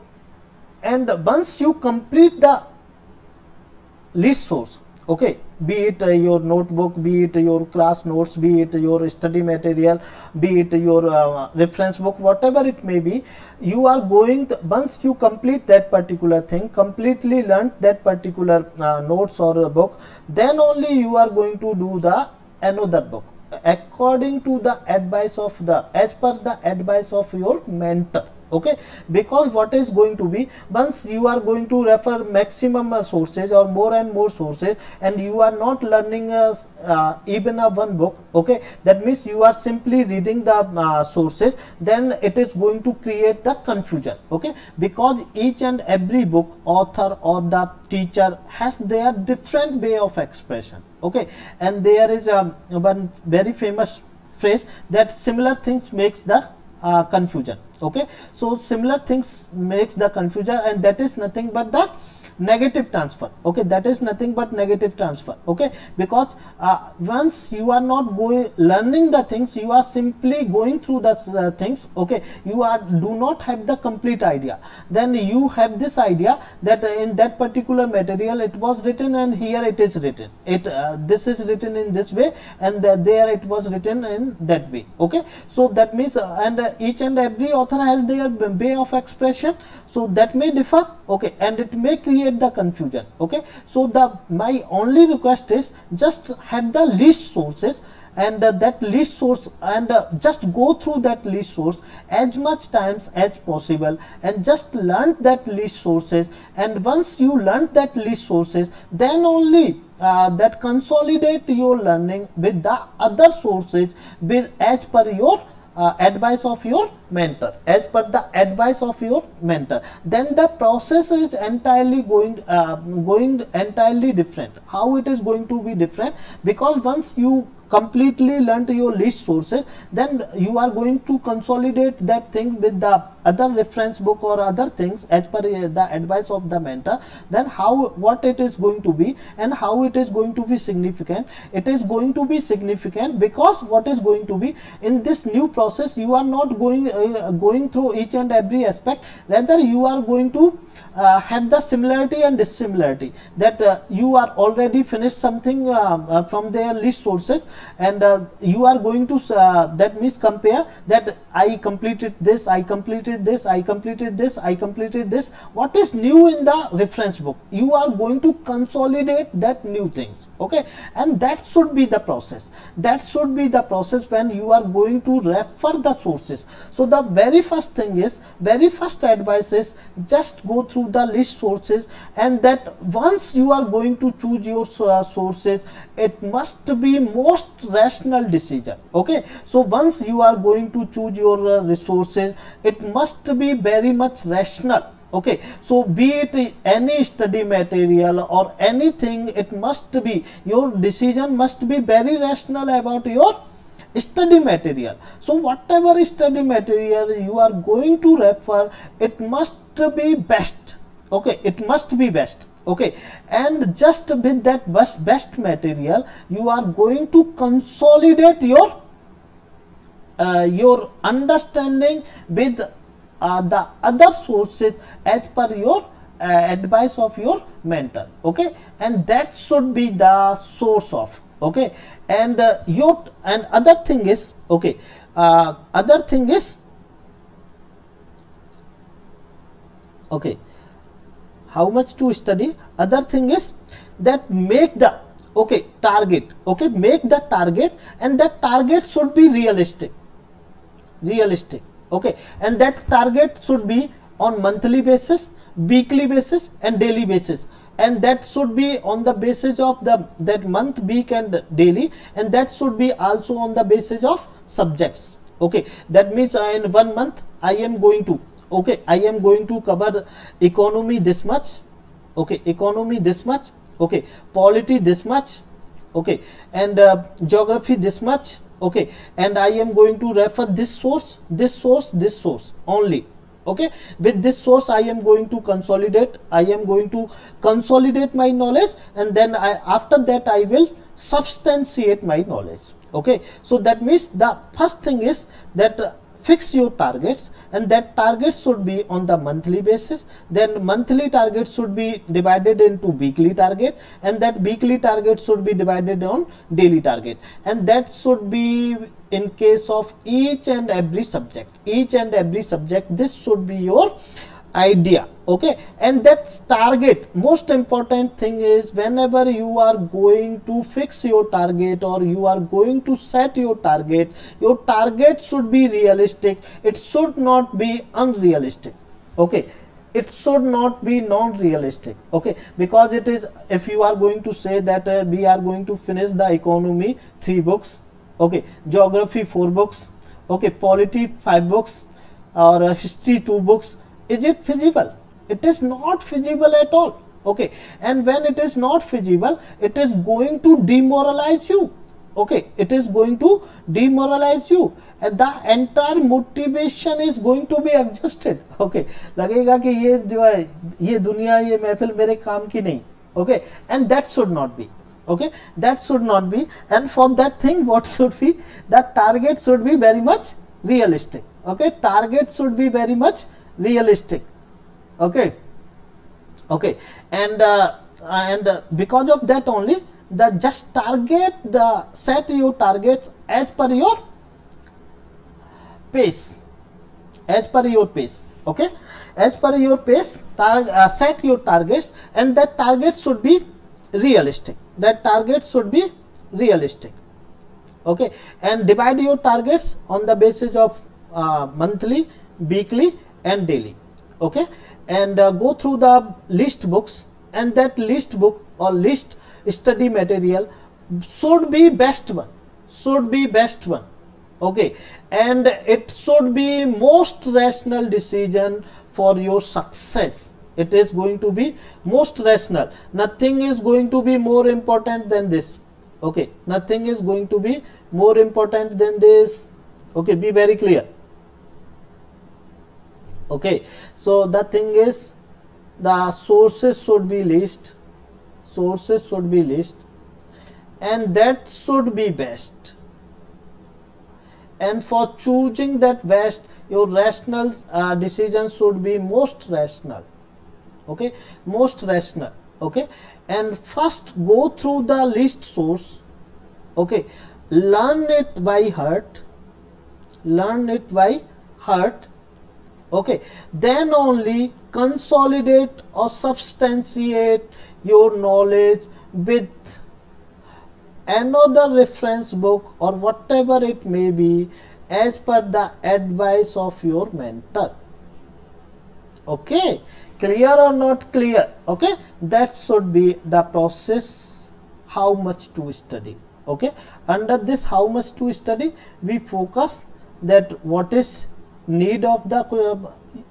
and once you complete the list source, Okay, be it your notebook, be it your class notes, be it your study material, be it your reference book, whatever it may be, you are going to, once you complete that particular thing, completely learnt that particular notes or book, then only you are going to do the another book according to the advice of the, as per the advice of your mentor. Okay, because what is going to be, once you are going to refer maximum sources or more and more sources, and you are not learning even a one book, okay, that means you are simply reading the sources, then it is going to create the confusion. Okay, because each and every book author or the teacher has their different way of expression. Okay, and there is one very famous phrase that similar things makes the confusion. Okay, so similar things makes the confusion, and that is nothing but the negative transfer. Okay, that is nothing but negative transfer. Okay, because once you are not going learning the things, you are simply going through the things. Okay, you are do not have the complete idea. Then you have this idea that in that particular material it was written, and here it is written, it this is written in this way, and there it was written in that way. Okay, so that means and each and every author has their way of expression, so that may differ. Okay, and it may create the confusion. Okay, so the my only request is just have the list sources, and that list source, and just go through that list source as much times as possible, and just learn that list sources. And once you learn that list sources, then only that consolidate your learning with the other sources with as per your advice of your mentor, as per the advice of your mentor. Then the process is entirely going entirely different. How it is going to be different? Because once you completely learnt your list sources, then you are going to consolidate that thing with the other reference book or other things as per the advice of the mentor. Then how, what it is going to be, and how it is going to be significant? It is going to be significant because what is going to be in this new process, you are not going through each and every aspect, rather you are going to have the similarity and dissimilarity, that you are already finished something from their list sources, and you are going to that means compare that I completed this, I completed this, I completed this, I completed this. What is new in the reference book? You are going to consolidate that new things. Okay, and that should be the process. That should be the process when you are going to refer the sources. So the very first thing is, very first advice is just go through the list sources, and that once you are going to choose your sources, it must be most rational decision. Okay, so once you are going to choose your resources, it must be very much rational. Okay, so be it any study material or anything, it must be, your decision must be very rational about your study material. So whatever study material you are going to refer, it must be best. Okay, it must be best. Okay, and just with that best material, you are going to consolidate your understanding with the other sources as per your advice of your mentor. Okay, and that should be the source of. Okay, and your and other thing is, okay, other thing is, okay, how much to study. Other thing is that make the, okay, target. Okay, make the target, and that target should be realistic. Okay, and that target should be on monthly basis, weekly basis, and daily basis, and that should be on the basis of that month, week, and daily, and that should be also on the basis of subjects. Okay, that means in 1 month I am going to, okay, I am going to cover economy this much. Okay, economy this much. Okay, polity this much. Okay, and geography this much. Okay, and I am going to refer this source, this source, this source only. Okay, with this source I am going to consolidate, I am going to consolidate my knowledge, and then after that I will substantiate my knowledge. Okay, so that means the first thing is that fix your targets, and that targets should be on the monthly basis. Then monthly target should be divided into weekly target, and that weekly target should be divided on daily target, and that should be in case of each and every subject. This should be your idea. Okay, and that target, most important thing is, whenever you are going to fix your target or you are going to set your target should be realistic. It should not be unrealistic. Okay, it should not be non-realistic. Okay, because it is, if you are going to say that we are going to finish the economy 3 books, okay, geography 4 books, okay, polity 5 books, or history 2 books, is it feasible? It is not feasible at all. Okay, and when it is not feasible, it is going to demoralize you. Okay, it is going to demoralize you, and the entire motivation is going to be exhausted. Okay, लगेगा कि ये जो है, ये दुनिया, ये महफिल मेरे काम की नहीं. Okay, and that should not be. Okay, that should not be. And for that thing, what should be? The target should be very much realistic. Okay, target should be very much realistic. Okay, okay, and because of that only, the just target, the set your targets as per your pace, okay, as per your pace, set your targets, and that target should be realistic. Okay, and divide your targets on the basis of monthly, weekly and daily. Okay, and go through the list books, and that list book or list study material should be best one. Okay, and it should be most rational decision for your success. It is going to be most rational. Nothing is going to be more important than this. Okay, nothing is going to be more important than this. Okay, be very clear. Okay, so the thing is, the sources should be list, and that should be best. And for choosing that best, your rational decision should be most rational. Okay, most rational. Okay, and first go through the list source. Okay, learn it by heart. Okay, then only consolidate or substantiate your knowledge with another reference book or whatever it may be, as per the advice of your mentor. Okay, clear or not clear? Okay, that should be the process. How much to study? Okay, under this how much to study, we focus that what is need of the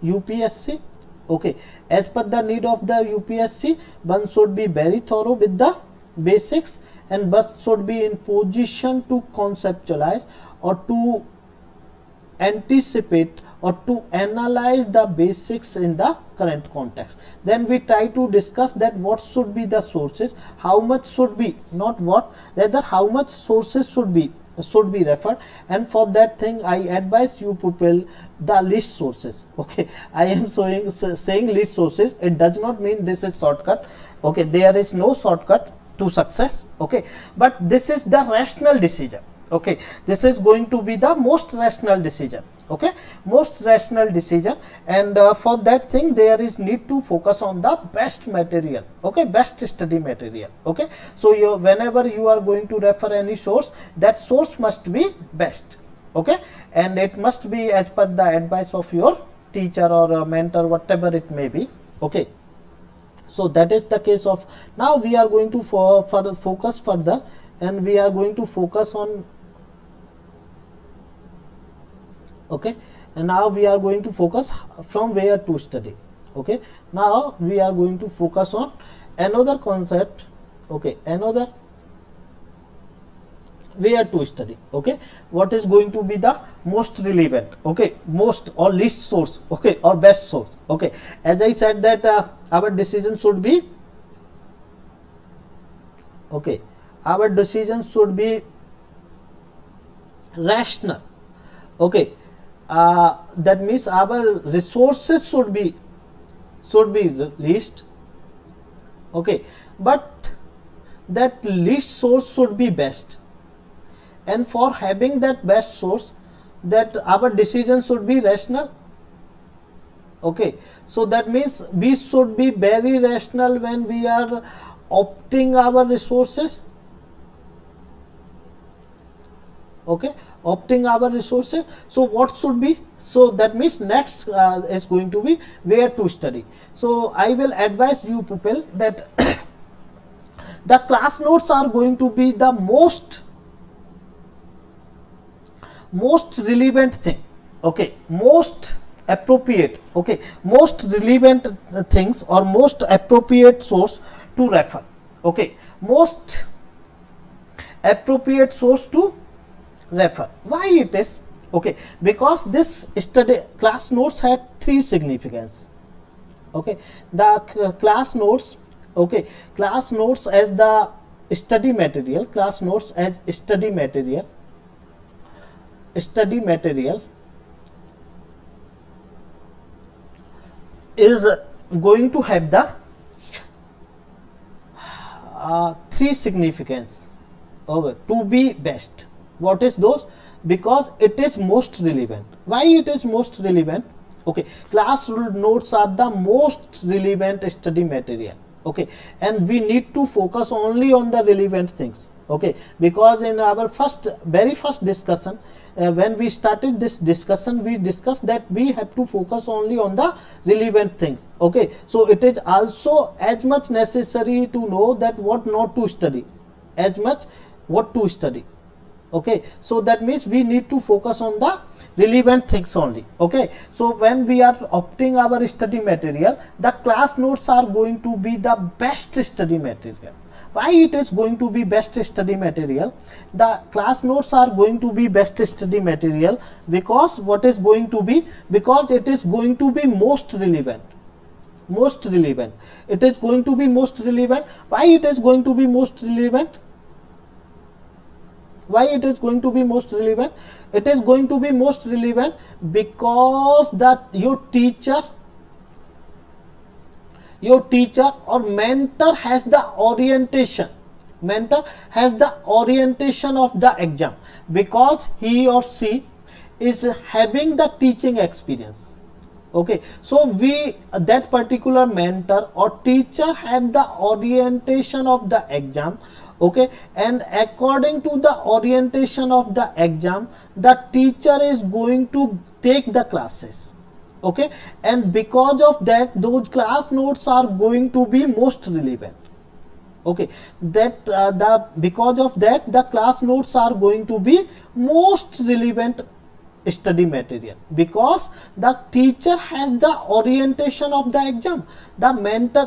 UPSC. Okay, as per the need of the UPSC, one should be very thorough with the basics, and one should be in position to conceptualize or to anticipate or to analyze the basics in the current context. Then we try to discuss that what should be the sources, how much should be, not what, rather how much sources should be referred, and for that thing I advise you people the list sources. Okay, I am saying list sources. It does not mean this is shortcut. Okay, there is no shortcut to success. Okay, but this is the rational decision. Okay, this is going to be the most rational decision. Okay, most rational decision, and for that thing there is need to focus on the best material. Okay, best study material. Okay, so whenever you are going to refer any source, that source must be best. Okay, and it must be as per the advice of your teacher or mentor, whatever it may be. Okay, so that is the case of. Now we are going to focus further, and we are going to focus on. Okay, and now we are going to focus from where to study. Okay, now we are going to focus on another concept. Okay, another where to study. Okay, what is going to be the most relevant, okay, most or least source, okay, or best source. Okay, as I said that our decision should be, okay, our decision should be rational. Okay, that means our resources should be least, okay, but that least source should be best, and for having that best source, that our decision should be rational, okay. So that means we should be very rational when we are opting our resources, okay, opting our resources. So what should be, so that means next is going to be where to study. So I will advise you people that the class notes are going to be the most relevant thing, okay, most appropriate, okay, most relevant things or most appropriate source to refer, okay, most appropriate source to refer. Why it is, okay, because this study class notes had three significance, okay. The class notes, okay, class notes as the study material, class notes as study material is going to have the three significance, okay, to be best. What is those? Because it is most relevant. Why it is most relevant? Okay, class notes are the most relevant study material, okay, and we need to focus only on the relevant things, okay, because in our very first discussion, when we started this discussion, we discussed that we have to focus only on the relevant things, okay. So it is also as much necessary to know that what not to study as much what to study, okay. So that means we need to focus on the relevant things only, okay. So when we are opting our study material, the class notes are going to be the best study material. Why it is going to be best study material? The class notes are going to be best study material because what is going to be, because it is going to be most relevant, it is going to be most relevant. Why it is going to be most relevant? Why it is going to be most relevant? It is going to be most relevant because your teacher or mentor has the orientation, of the exam, because he or she is having the teaching experience, okay. So that particular mentor or teacher have the orientation of the exam, okay, and according to the orientation of the exam, the teacher is going to take the classes, okay, and because of that those class notes are going to be most relevant, okay. That because of that the class notes are going to be most relevant study material, because the teacher has the orientation of the exam,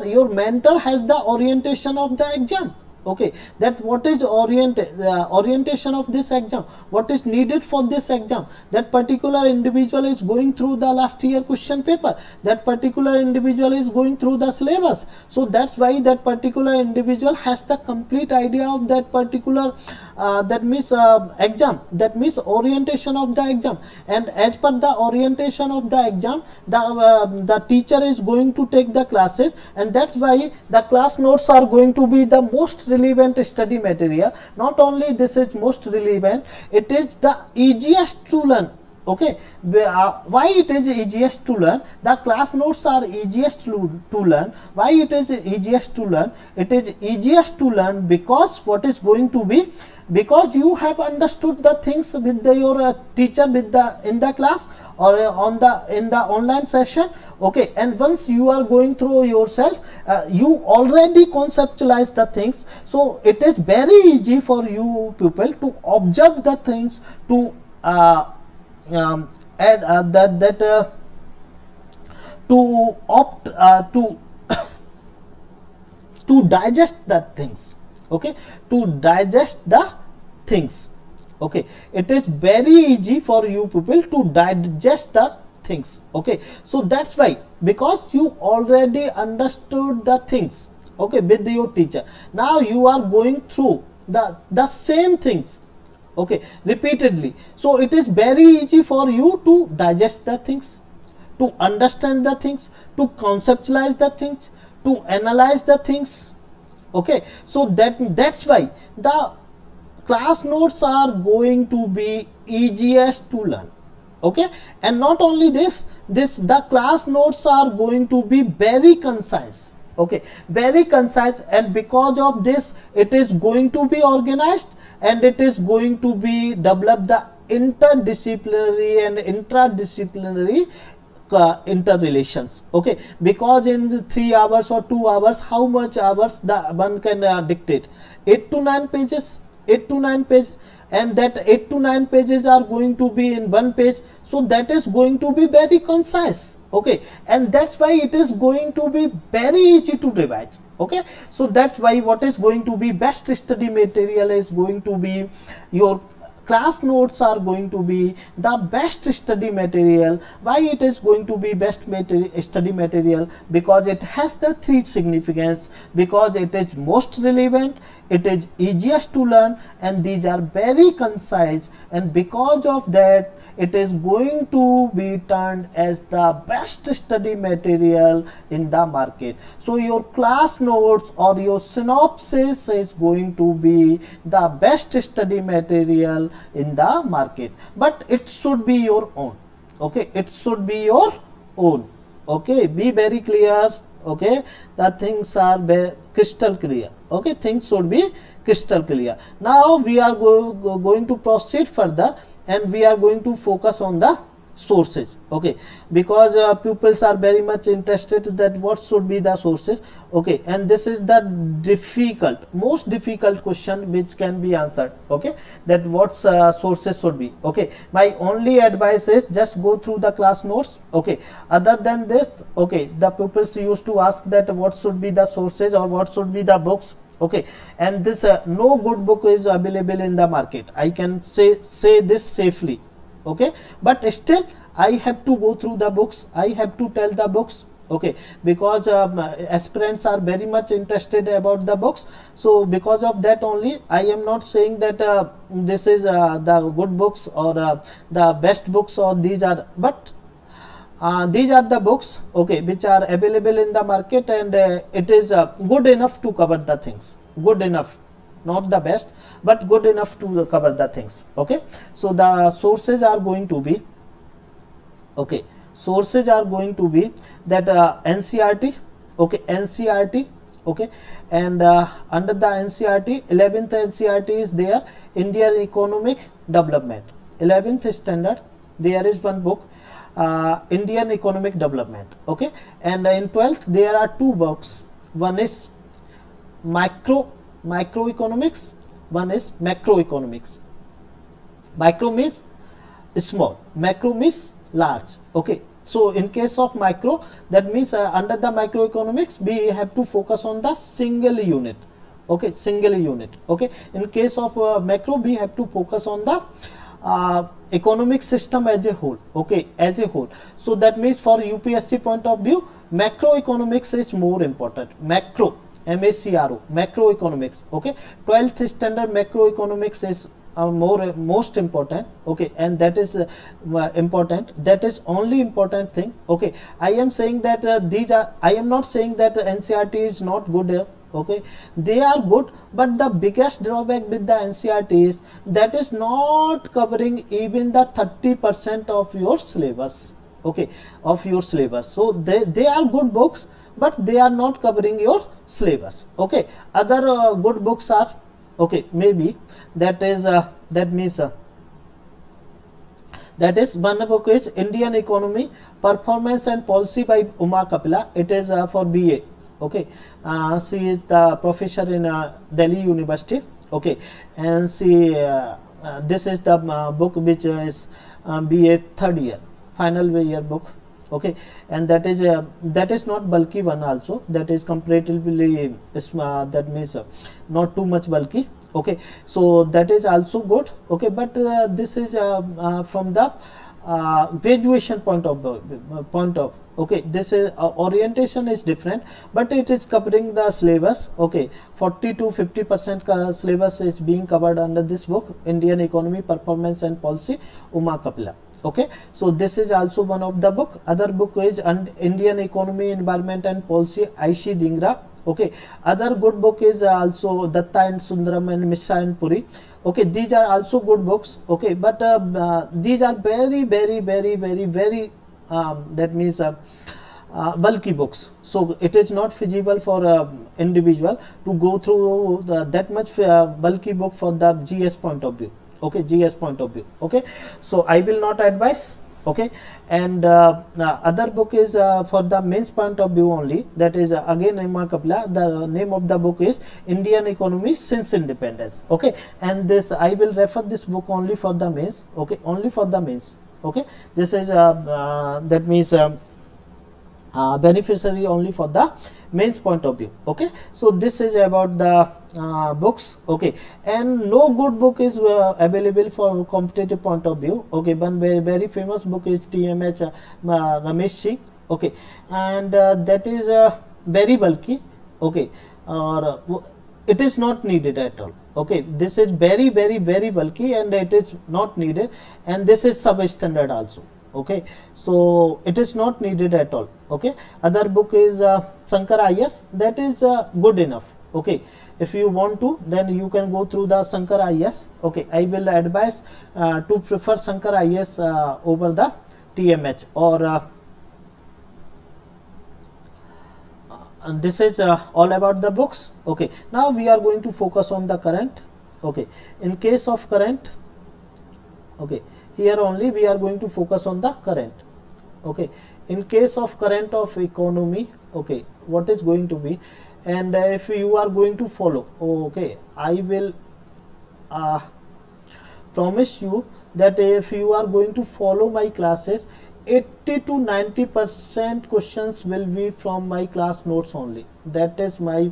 your mentor has the orientation of the exam, okay. That what is orientation of this exam, what is needed for this exam, that particular individual is going through the last year question paper, that particular individual is going through the syllabus. So that's why that particular individual has the complete idea of that particular that means exam, that means orientation of the exam, and as per the orientation of the exam, the teacher is going to take the classes, and that's why the class notes are going to be the most relevant study material. Not only this is most relevant, it is the easiest to learn, okay. Why it is easiest to learn? The class notes are easiest to learn. Why it is easiest to learn? It is easiest to learn because what is going to be, because you have understood the things with your teacher in the class or in the online session, okay, and once you are going through yourself, you already conceptualize the things. So it is very easy for you people to observe the things, to to opt to to digest the things, okay, to digest the things, okay. It is very easy for you people to digest the things, okay. So that's why, because you already understood the things, okay, with your teacher, now you are going through the same things, okay, repeatedly. So it is very easy for you to digest the things, to understand the things, to conceptualize the things, to analyze the things. Okay, so that's why the class notes are going to be easiest to learn. Okay, and not only this the class notes are going to be very concise. Okay, very concise, and because of this it is going to be organized, and it is going to be develop the interdisciplinary and intradisciplinary interrelations. Okay, because in the 3 hours or 2 hours, how much hours the one can dictate? 8 to 9 pages, 8 to 9 pages, and that 8 to 9 pages are going to be in one page, so that is going to be very concise. Okay, and that's why it is going to be very easy to revise. Okay, so that's why what is going to be best study material is going to be your class notes are going to be the best study material. Why it is going to be best study material? Because it has the 3 significance, because it is most relevant, it is easiest to learn, and these are very concise, and because of that it is going to be turned as the best study material in the market. So your class notes or your synopsis is going to be the best study material in the market, but it should be your own. Okay, it should be your own. Okay, be very clear. Okay, the things are crystal clear. Okay, things should be crystal clear. Now we are going to proceed further, and we are going to focus on the sources. Okay, because pupils are very much interested that what should be the sources. Okay, and this is the most difficult question which can be answered. Okay, that what sources should be. Okay, my only advice is just go through the class notes. Okay, other than this, okay, the pupils used to ask that what should be the sources or what should be the books. Okay, and this no good book is available in the market, I can say this safely. Okay, but still I have to go through the books, I have to tell the books. Okay, because aspirants are very much interested about the books, so because of that only I am not saying that this is the good books or the best books, or these are, but these are the books, okay, which are available in the market, and it is good enough to cover the things, good enough, not the best, but good enough to cover the things. Okay, so the sources are going to be, okay, sources are going to be that NCERT, okay, NCERT, okay, and under the NCERT, 11th NCERT is there, Indian Economic Development, 11th standard, there is one book, Indian Economic Development. Okay, and in 12th there are 2 books, one is microeconomics, one is macroeconomics. Micro means small, macro means large. Okay, so in case of micro, that means under the microeconomics we have to focus on the single unit. Okay, single unit. Okay, in case of macro we have to focus on the economic system as a whole. Okay, as a whole. So that means for UPSC point of view, macroeconomics is more important. Macro, MACRO, macroeconomics. Okay, 12th standard macroeconomics is most important. Okay, and that is important, that is only important thing. Okay, I am saying that I am not saying that NCERT is not good. Okay, they are good, but the biggest drawback with the NCERT is that is not covering even the 30% of your syllabus. Okay, of your syllabus. So they are good books, but they are not covering your syllabus. Okay, other good books are, okay, maybe that is that means that is one book is Indian Economy, Performance and Policy by Uma Kapila. It is for BA. Okay, she is the professor in Delhi University. Okay, and she this is the book which is BA 3rd year, final year book. Okay, and that is not bulky one also, that is comparatively that means not too much bulky. Okay, so that is also good. Okay, but this is from the graduation point of okay, this is orientation is different, but it is covering the syllabus. Okay, 40 to 50% syllabus is being covered under this book, Indian Economy, Performance and Policy, Uma Kapila. Okay, so this is also one of the book. Other book is Indian Economy, Environment and Policy, Aishi Dhingra. Okay, other good book is also Datta and Sundaram and Mishra and Puri. Okay, these are also good books. Okay, but these are very that means bulky books, so it is not feasible for individual to go through that much bulky book for the GS point of view. Okay, GS point of view. Okay, so I will not advise. Okay, and other book is for the mains point of view only, that is again Uma Kapila. The name of the book is Indian Economy Since Independence. Okay, and this I will refer this book only for the mains. Okay, only for the mains. Okay, this is that means beneficiary only for the mains point of view. Okay, so this is about the books. Okay, and no good book is available for competitive point of view. Okay, one very famous book is TMH Ramesh Singh. Okay, and that is very bulky. Okay, or it is not needed at all. Okay, this is very bulky and it is not needed, and this is substandard also. Okay, so it is not needed at all. Okay, other book is Shankar IS, that is good enough. Okay, if you want to, then you can go through the Shankar IS. Okay, I will advise to prefer Shankar IS over the TMH or and this is all about the books. Okay, now we are going to focus on the current. Okay, in case of current, okay, here only we are going to focus on the current. Okay, in case of current of economy, okay, what is going to be, and if you are going to follow, okay, I will promise you that if you are going to follow my classes, 80 to 90% questions will be from my class notes only. That is my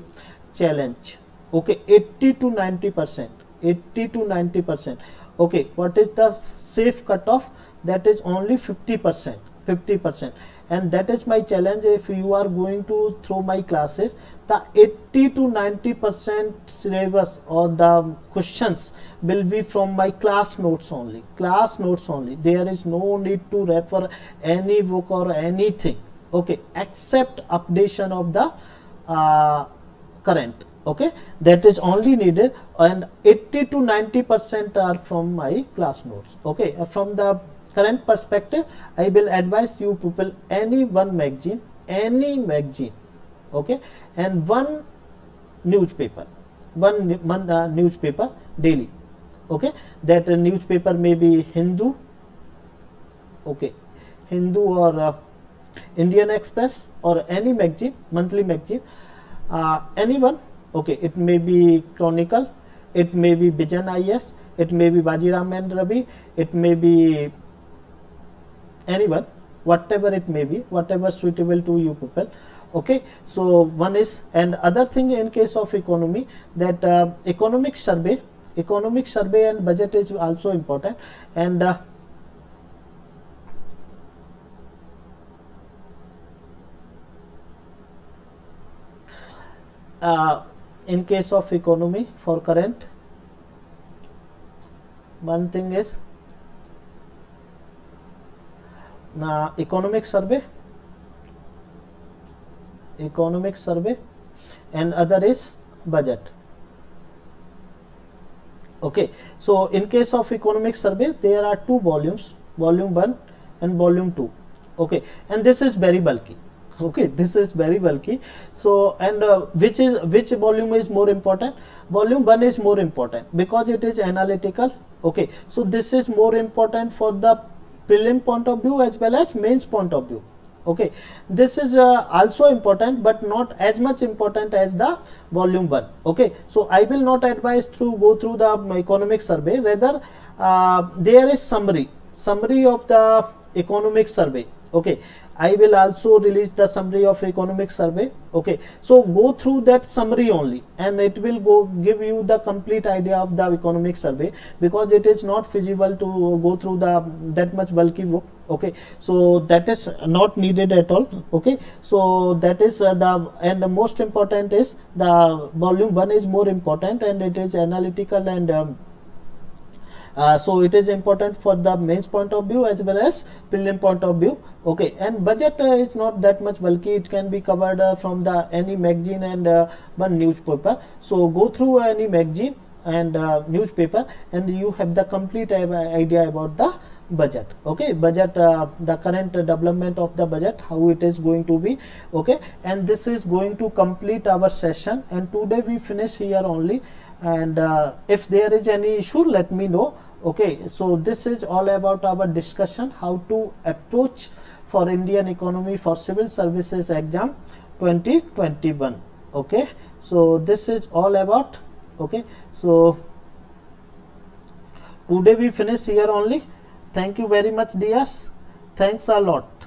challenge. Okay, 80 to 90%, 80 to 90%. Okay, what is the safe cutoff? That is only 50%, 50%, and that is my challenge. If you are going to through my classes, the 80 to 90% syllabus or the questions will be from my class notes only. Class notes only. There is no need to refer any book or anything. Okay, except updation of the current. Okay, that is only needed, and 80 to 90% are from my class notes. Okay, from the current perspective, I will advise you people any one magazine, okay, and one newspaper, one newspaper daily. Okay, that newspaper may be Hindu, okay, Hindu or Indian Express or any magazine, monthly magazine, anyone. Okay, it may be Chronicle, it may be Bijan IS, it may be Bajiram and Ravi, it may be anyone, whatever it may be, whatever suitable to you people. Okay, so one is, and other thing in case of economy, that economic survey and budget is also important, and in case of economy for current, one thing is economic survey, and other is budget. Okay, so in case of economic survey, there are two volumes, volume 1 and volume 2. Okay, and this is very bulky. Okay, this is very bulky. So, and which volume is more important? Volume 1 is more important because it is analytical. Okay, so this is more important for the prelim point of view as well as mains point of view. Okay, this is also important, but not as much important as the volume 1. Okay, so I will not advise to go through the economic survey, rather there is summary of the economic survey. Okay, I will also release the summary of economic survey. Okay, so go through that summary only, and it will go give you the complete idea of the economic survey, because it is not feasible to go through the that much bulky book. Okay, so that is not needed at all. Okay, so that is the most important is the volume 1 is more important, and it is analytical, and so it is important for the mains point of view as well as prelim point of view. Okay, and budget is not that much bulky, it can be covered from the any magazine and one newspaper. So go through any magazine and newspaper, and you have the complete idea about the budget. Okay, budget, the current development of the budget, how it is going to be. Okay, and this is going to complete our session, and today we finish here only. And if there is any issue, let me know. Okay, so this is all about our discussion how to approach for Indian economy for civil services exam 2021. Okay, so this is all about. Okay, so today we finish here only. Thank you very much, dears. Thanks a lot.